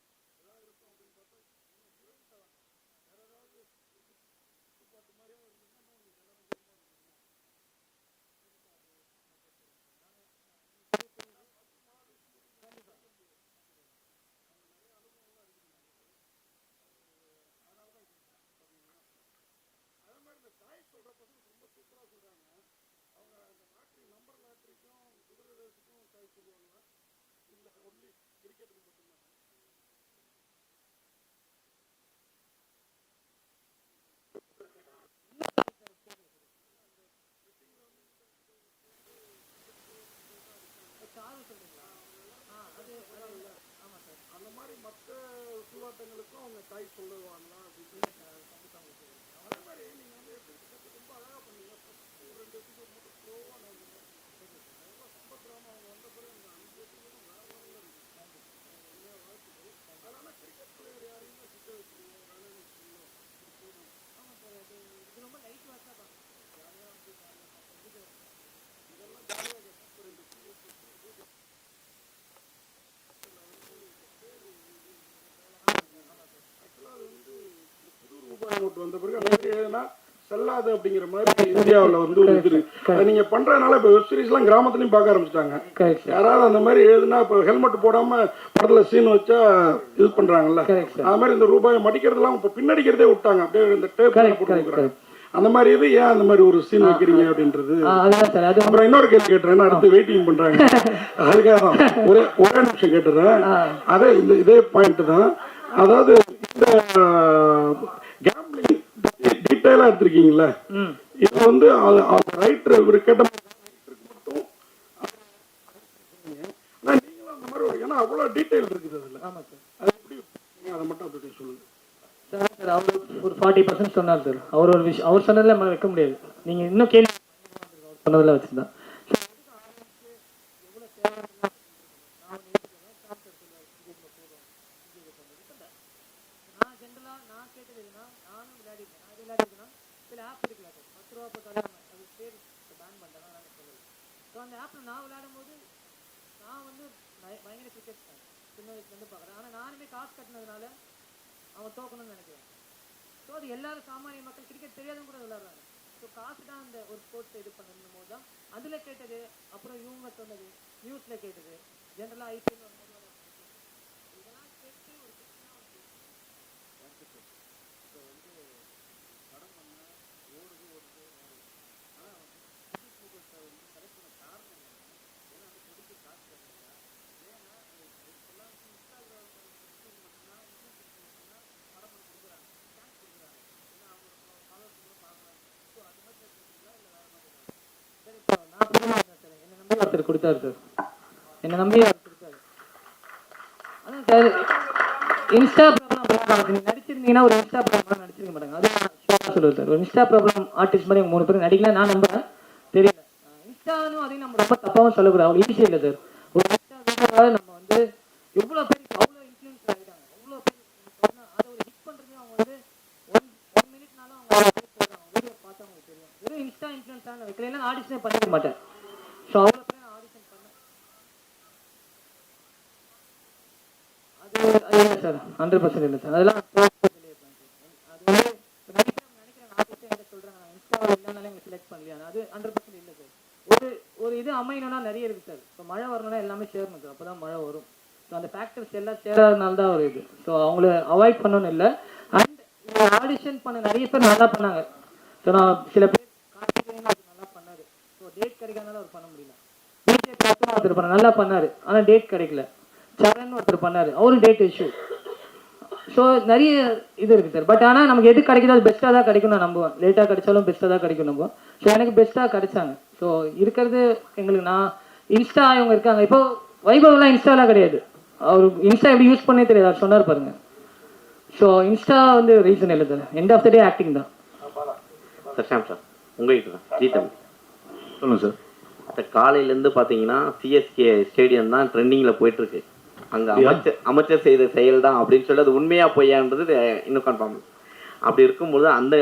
Speaker 15: அந்த மாதிரி மற்ற சூதாட்டங்களுக்கும் அவங்க தாய் சொல்லுவாங்களா அப்படின்னு அதே மாதிரி நீங்கள் வந்து எப்படி ரொம்ப அழகாக பண்ணீங்க. ஒரு 2 எபிசோட் மட்டும் ஸ்லோவாக நான் சம்பத்ராம அவங்க வந்த பிறகு அந்த 5 எபிசோடும் வேறு லெவலில் இருக்குது. வாழ்த்துக்கள். அதனால கிரிக்கெட் பிளேயர் யாரையுமே சுத்த வச்சுருங்க வேலைன்னு வச்சுருந்தோம். ஆமாம் சார், அது இது ரொம்ப லைட் வாட்சாக தான் ஜாலியாக வந்து இதெல்லாம் ஜாலியாக ஒரு 2 நோட்டு வந்த பிறகு செல்லாது அப்படிங்கிற மாதிரி இந்தியாவில் வந்து ஒரு இது இருக்கு. நீங்க பண்றதுனால இப்போ வெப் சீரிஸ்லாம் கிராமத்துலையும் பார்க்க ஆரம்பிச்சிட்டாங்க. யாராவது அந்த மாதிரி எழுதுனா இப்போ ஹெல்மெட் போடாம படத்துல சீன் வச்சா இது பண்றாங்கல்ல, அது மாதிரி இந்த ரூபாயை மடிக்கிறதுலாம் இப்போ பின்னடிக்கிறதே விட்டாங்க. அப்படியே இந்த டேப் போட்டு கொடுக்குறாங்க. அந்த மாதிரி இது ஏன் அந்த மாதிரி ஒரு சீன் வைக்கிறீங்க அப்படின்றது. அப்புறம் இன்னொரு கேள்வி கேட்டுறேன், அடுத்து வெயிட்டிங் பண்றாங்க. அதுக்காக தான் ஒரே நிமிஷம் கேட்டுறேன். அதே இதே பாயிண்ட் தான். அதாவது இந்த கேம்பிளிங் டீட்டெயிலாக எடுத்திருக்கீங்கல்ல, இது வந்து ரைட்டர் இவர் கேட்ட மட்டும் நீங்களும் அந்த மாதிரி ஒரு, ஏன்னா அவ்வளோ டீட்டெயில் இருக்குது அதில். அது எப்படி அதை மட்டும் அப்படி சொல்லுங்க
Speaker 13: சார். அவர் ஒரு 40% சொன்னார் சார். அவர் ஒரு விஷயம் அவர் சொன்னதில் நம்ம வைக்க முடியாது. நீங்கள் இன்னும் கேள்வி சொன்னதில் வச்சுருந்தா அவன் தோக்கணும்னு நினைக்கிறேன். ஸோ அது எல்லாரும் சாமானிய மக்கள் கிரிக்கெட் தெரியாதுன்னு கூட விளையாடுறாங்க. ஸோ காசு தான் அந்த ஒரு ஸ்போர்ட்ஸ் இது பண்ணணும் போது தான் அதில் கேட்டது. அப்புறம் இவங்க சொன்னது நியூஸில் கேட்டது, ஜென்ரலாக ஐபிஎல் இதெல்லாம் கேட்டு ஒரு ஒருத்தர் கொடுத்தாரு சார், என்னை நம்பி அவர் கொடுத்தாரு. அதான் சார் இன்ஸ்டா ப்ராப்ளம் நீங்கள் நடிச்சிருந்தீங்கன்னா ஒரு இன்ஸ்டா ப்ராப்ளம் நடிச்சிருக்க மாட்டாங்க. அது சொல்லுவார் சார். ஒரு இன்ஸ்டா ப்ராப்ளம் ஆர்டிஸ்ட் மாதிரி 3 பேர் நடிக்கலாம் நான் நம்புறேன். தெரியல இன்ஸ்டானும் அதையும் நம்ம ரொம்ப தப்பாகவும் சொல்லக்கூடாது. அவ்வளோ ஈஸியாக இல்லை சார். ஒரு இன்ஸ்டா வீடியோவாக நம்ம வந்து எவ்வளோ பேர் அவ்வளோ இன்ஃப்ளூயன்ஸ் ஆகிட்டாங்க. அவ்வளோ பேர் அதை ஒரு ஹிட் பண்ணுறது அவங்க வந்து 1 மினிட்னாலும் அவங்க போடுறாங்க. வீடியோ பார்த்து அவங்களுக்கு தெரியும். வெறும் இன்ஸ்டா இன்ஃப்ளூயன்ஸாக வைக்கலாம் ஆடிஷனே பண்ணிக்க மாட்டேன். ஸோ அவ்வளோ பேர் ஆடிஷன் பண்ணேன். இல்லை சார், 100% இல்லை சார். அதெல்லாம் அது வந்து நினைக்கிறேன் ஆர்டிஸ்ட் என்கிட்ட சொல்கிறாங்க, நான் இன்ஸ்டாவில் இல்லைனாலும் எங்களை செலக்ட் பண்ணலையா, அது 100% இல்லை சார். ஒரு இது அமையணும்னா நிறைய இருக்குது சார். இப்போ மழை வரணும்னா எல்லாமே சேரணும் சார், அப்போ தான் மழை வரும். ஸோ அந்த ஃபேக்டர்ஸ் எல்லாம் சேராதனால தான் ஒரு இது. ஸோ அவங்கள அவாய்ட் பண்ணணும்னு இல்லை. அண்ட் ஆடிஷன் பண்ண நிறைய பேர் நல்லா பண்ணாங்க. ஸோ நான் சில பேர் நல்லா பண்ணார். ஸோ டேட் கிடைக்காதனால அவர் பண்ண முடியல. பிஜே பார்த்து ஒருத்தர் பண்ண நல்லா பண்ணார், ஆனால் டேட் கிடைக்கல. சரண் ஒருத்தர் பண்ணார், அவரும் டேட் இஷ்யூ. ஸோ நிறைய இது இருக்குது சார். பட் ஆனால் நமக்கு எது கிடைக்குதோ அது பெஸ்ட்டாக தான் கிடைக்கும் நான் நம்புவேன். லேட்டாக கிடைச்சாலும் பெஸ்ட்டாக தான் கிடைக்கும் நம்புவேன். ஸோ எனக்கு பெஸ்ட்டாக கிடைச்சாங்க. ஸோ இருக்கிறது எங்களுக்கு நான் இன்ஸ்டா இவங்க இருக்காங்க. இப்போ வைபவ்லாம் இன்ஸ்டாலாம் கிடையாது. அவர் இன்ஸ்டா எப்படி யூஸ் பண்ணே தெரியாது, அவர் சொன்னார் பாருங்க. ஸோ இன்ஸ்டா வந்து ரீசன் இல்லை sir. End of the day acting தான்
Speaker 16: சார். ஷாம் சார் உங்ககிட்ட தான் ஜீதம்
Speaker 1: சொல்லுங்கள் சார்.
Speaker 16: சார் காலையிலேருந்து பார்த்தீங்கன்னா சிஎஸ்கே ஸ்டேடியம் தான் ட்ரெண்டிங்கில் போயிட்டுருக்கு. அங்கே அமைச்சர் செய்த செயல் தான் அப்படின்னு சொல்லி அது உண்மையாக பொய்யான்றது இன்னும் கன்ஃபார்ம். அப்படி இருக்கும்போது அந்த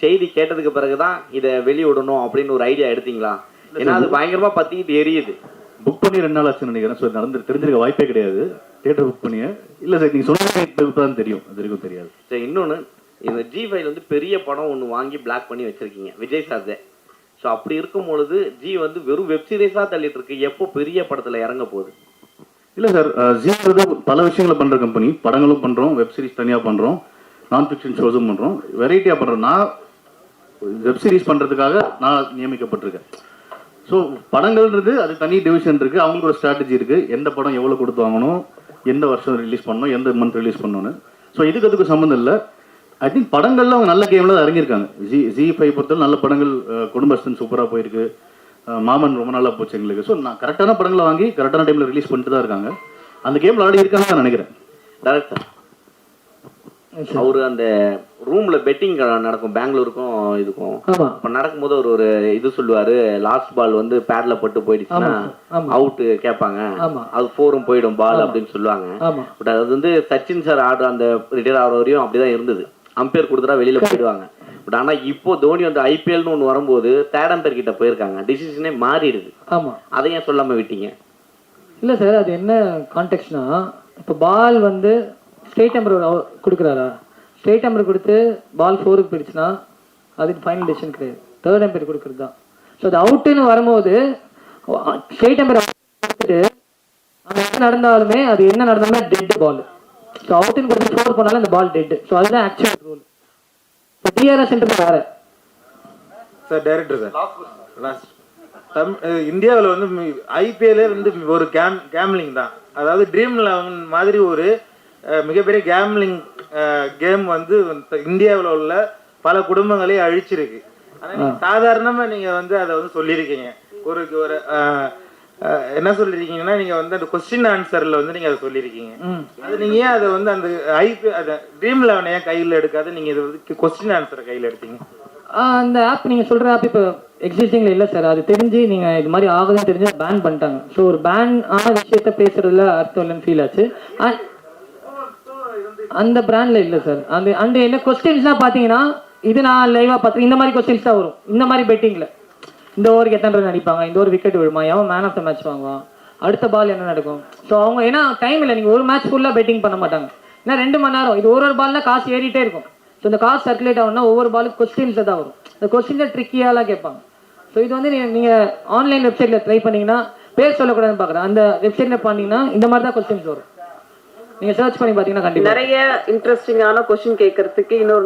Speaker 16: செய்தி கேட்டதுக்கு பிறகு தான் இதை வெளியிடணும் அப்படின்னு ஒரு ஐடியா எடுத்தீங்களா? ஏன்னா அது பயங்கரமாக பற்றிக்கிட்டு எரியுது.
Speaker 1: புக் பண்ணி 2 நாள் ஆச்சுன்னு நினைக்கிறேன். ஸோ தெரிஞ்சிருக்க வாய்ப்பே கிடையாது. தியேட்டர் புக் பண்ணிய இல்லை சார், நீங்கள் சொன்னது தான் தெரியும், அது வரைக்கும் தெரியாது
Speaker 16: சார். இன்னொன்று, இந்த G5 வந்து பெரிய படம் ஒன்று வாங்கி பிளாக் பண்ணி வச்சுருக்கீங்க, விஜய் சார்தே. ஸோ அப்படி இருக்கும் பொழுது ஜி வந்து வெறும் வெப் சீரிஸாக தள்ளிட்டு இருக்கு. எப்போ பெரிய படத்தில் இறங்க போகுது?
Speaker 1: இல்லை சார், ஜீங்கிறது பல விஷயங்களை பண்ணுற கம்பெனி. படங்களும் பண்ணுறோம், வெப் சீரிஸ் தனியாக பண்ணுறோம், நான் ஃபிக்ஷன் ஷோஸும் பண்ணுறோம், வெரைட்டியாக பண்ணுறோம். நான் வெப் சீரிஸ் பண்ணுறதுக்காக நான் நியமிக்கப்பட்டிருக்கேன். ஸோ படங்கள்ன்றது அது தனி டிவிஷன் இருக்குது, அவங்களுக்கு ஒரு ஸ்ட்ராட்டஜி இருக்குது. எந்த படம் எவ்வளோ கொடுத்து வாங்கணும், எந்த வருஷம் ரிலீஸ் பண்ணணும், எந்த மந்த் ரிலீஸ் பண்ணணும்னு. ஸோ அதுக்கு சம்மந்தம் இல்லை. ஐ திங்க் படங்கள்ல அவங்க நல்ல கேமில் தான் இறங்கியிருக்காங்க. G5 பொறுத்தவரை நல்ல படங்கள், குடும்பஸ்தன் சூப்பராக போயிருக்கு, மாமன் ரொம்ப நல்லா போச்சு எங்களுக்கு. ஸோ நான் கரெக்டான படங்களை வாங்கி கரெக்டான டைமில் ரிலீஸ் பண்ணிட்டு தான் இருக்காங்க. அந்த கேமில் ஆல்ரெடி இருக்காங்க நான் நினைக்கிறேன்.
Speaker 16: டேரக்டர் அவரு அந்த ரூம்ல பெட்டிங் நடக்கும் பெங்களூருக்கும் இதுக்கும். இப்போ நடக்கும்போது ஒரு இது சொல்லுவாரு, லாஸ்ட் பால் வந்து பேட்ல பட்டு போயிடுச்சுன்னா அவுட் கேட்பாங்க, அது 4 போயிடும் பால் அப்படின்னு சொல்லுவாங்க. பட் அது வந்து சச்சின் சார் ஆடுற அந்த ரிட்டையர் ஆகிற வரையும் அப்படிதான் இருந்தது. அம்பையர் கொடுத்துட்டா வெளியில போயிடுவாங்க. பட் ஆனா இப்போ தோனி வந்து ஐபிஎல்னு ஒன்று வரும்போது தேர்ட் அம்பையர் கிட்ட போயிருக்காங்க, டிசிஷனே மாறிடுது. அதை ஏன் சொல்லாம விட்டீங்க?
Speaker 13: இல்லை சார், அது என்ன கான்டெக்ட்னா, இப்போ பால் வந்து ஸ்ட்ரெயிட் அம்பர் கொடுக்குறாரா, ஸ்ட்ரெயிட் அம்பர் கொடுத்து பால் 4க்கு போயிடுச்சுன்னா அதுக்கு ஃபைனல் டெசிஷன் கிடையாது, தேர்ட் அம்பர் கொடுக்குறது தான். ஸோ அது அவுட்டுன்னு வரும்போது ஸ்ட்ரெயிட் அம்பர் கொடுத்துட்டு அங்கே என்ன நடந்தாலுமே அது என்ன நடந்தாலுமே டெட் பால். ஸோ அவுட்டுன்னு கொடுத்து 4 போனாலும் அந்த பால் டெட். ஸோ அதுதான் ஆக்சுவல் ரூல். இப்போ டிஆர்எஸ்ன்றது வேற
Speaker 17: சார். டைரக்டர் சார், இந்தியாவில் வந்து ஐபிஎல்லே வந்து ஒரு கேம்லிங் தான். அதாவது ட்ரீம் 11 மாதிரி ஒரு மிகப்பெரிய கேம்லிங் கேம் வந்து இந்தியாவில் உள்ள பல குடும்பங்களே அழிச்சிருக்கு. ஆனால் சாதாரணமாக நீங்கள் வந்து அதை வந்து சொல்லியிருக்கீங்க. ஒரு என்ன சொல்லியிருக்கீங்கன்னா, நீங்கள் வந்து அந்த கொஸ்டின் ஆன்சரில் வந்து நீங்கள் அதை சொல்லியிருக்கீங்க. அது நீங்கள் ஏன் அதை வந்து அந்த அதை ட்ரீம் 11 ஏன் கையில் எடுக்காது, நீங்கள் இது வந்து கொஸ்டின் ஆன்சரை கையில் எடுத்தீங்க?
Speaker 13: அந்த ஆப் நீங்கள் சொல்கிற ஆப் இப்போ எக்ஸிஸ்டிங்கில் இல்லை சார். அது தெரிஞ்சு நீங்கள் இது மாதிரி ஆகுதுன்னு தெரிஞ்சு பேன் பண்ணிட்டாங்க. ஸோ ஒரு பேன் ஆன விஷயத்த பேசுறதுல அர்த்தம் இல்லைன்னு ஃபீல் ஆச்சு. அந்த பிராண்டில் இல்லை சார். அந்த என்ன கொஸ்டின்ஸ்லாம் பார்த்தீங்கன்னா, இது நான் லைவாக பார்த்து இந்த மாதிரி கொஸ்டின்ஸ் தான் வரும். இந்த மாதிரி பெட்டிங்கில் இந்த ஓவருக்கு எத்தனை ரன் அடிப்பாங்க, இந்த ஒரு விக்கெட் விழுமா, எவன் மேன் ஆஃப் த மேட்ச் வாங்குவான், அடுத்த பால் என்ன நடக்கும். ஸோ அவங்க ஏன்னா டைம் இல்லை, நீங்கள் ஒரு மேட்ச் ஃபுல்லாக பெட்டிங் பண்ண மாட்டாங்க. ஏன்னா 2 மணி நேரம் இது ஒரு பால்னா காசு ஏறிட்டே இருக்கும். ஸோ இந்த காசு சர்க்குலேட் ஆகணும்னா ஒவ்வொரு பாலுக்கு கொஸ்டின்ஸை தான் வரும். இந்த கொஸ்டின்ஸை ட்ரிக்கியாலாம் கேட்பாங்க. ஸோ இது வந்து நீங்கள் ஆன்லைன் வெப்சைட்டில் ட்ரை பண்ணிங்கன்னா, பேர் சொல்லக்கூடாதுன்னு பார்க்குறேன், அந்த வெப்சைட்டில் பண்ணிங்கன்னா இந்த மாதிரி தான் கொஸ்டின்ஸ் வரும். நீங்கள் சர்ச் பண்ணி பார்த்தீங்கன்னா கண்டிப்பாக
Speaker 2: நிறைய இன்ட்ரெஸ்டிங்கான கொஸ்டின் கேட்கறதுக்கு இன்னொரு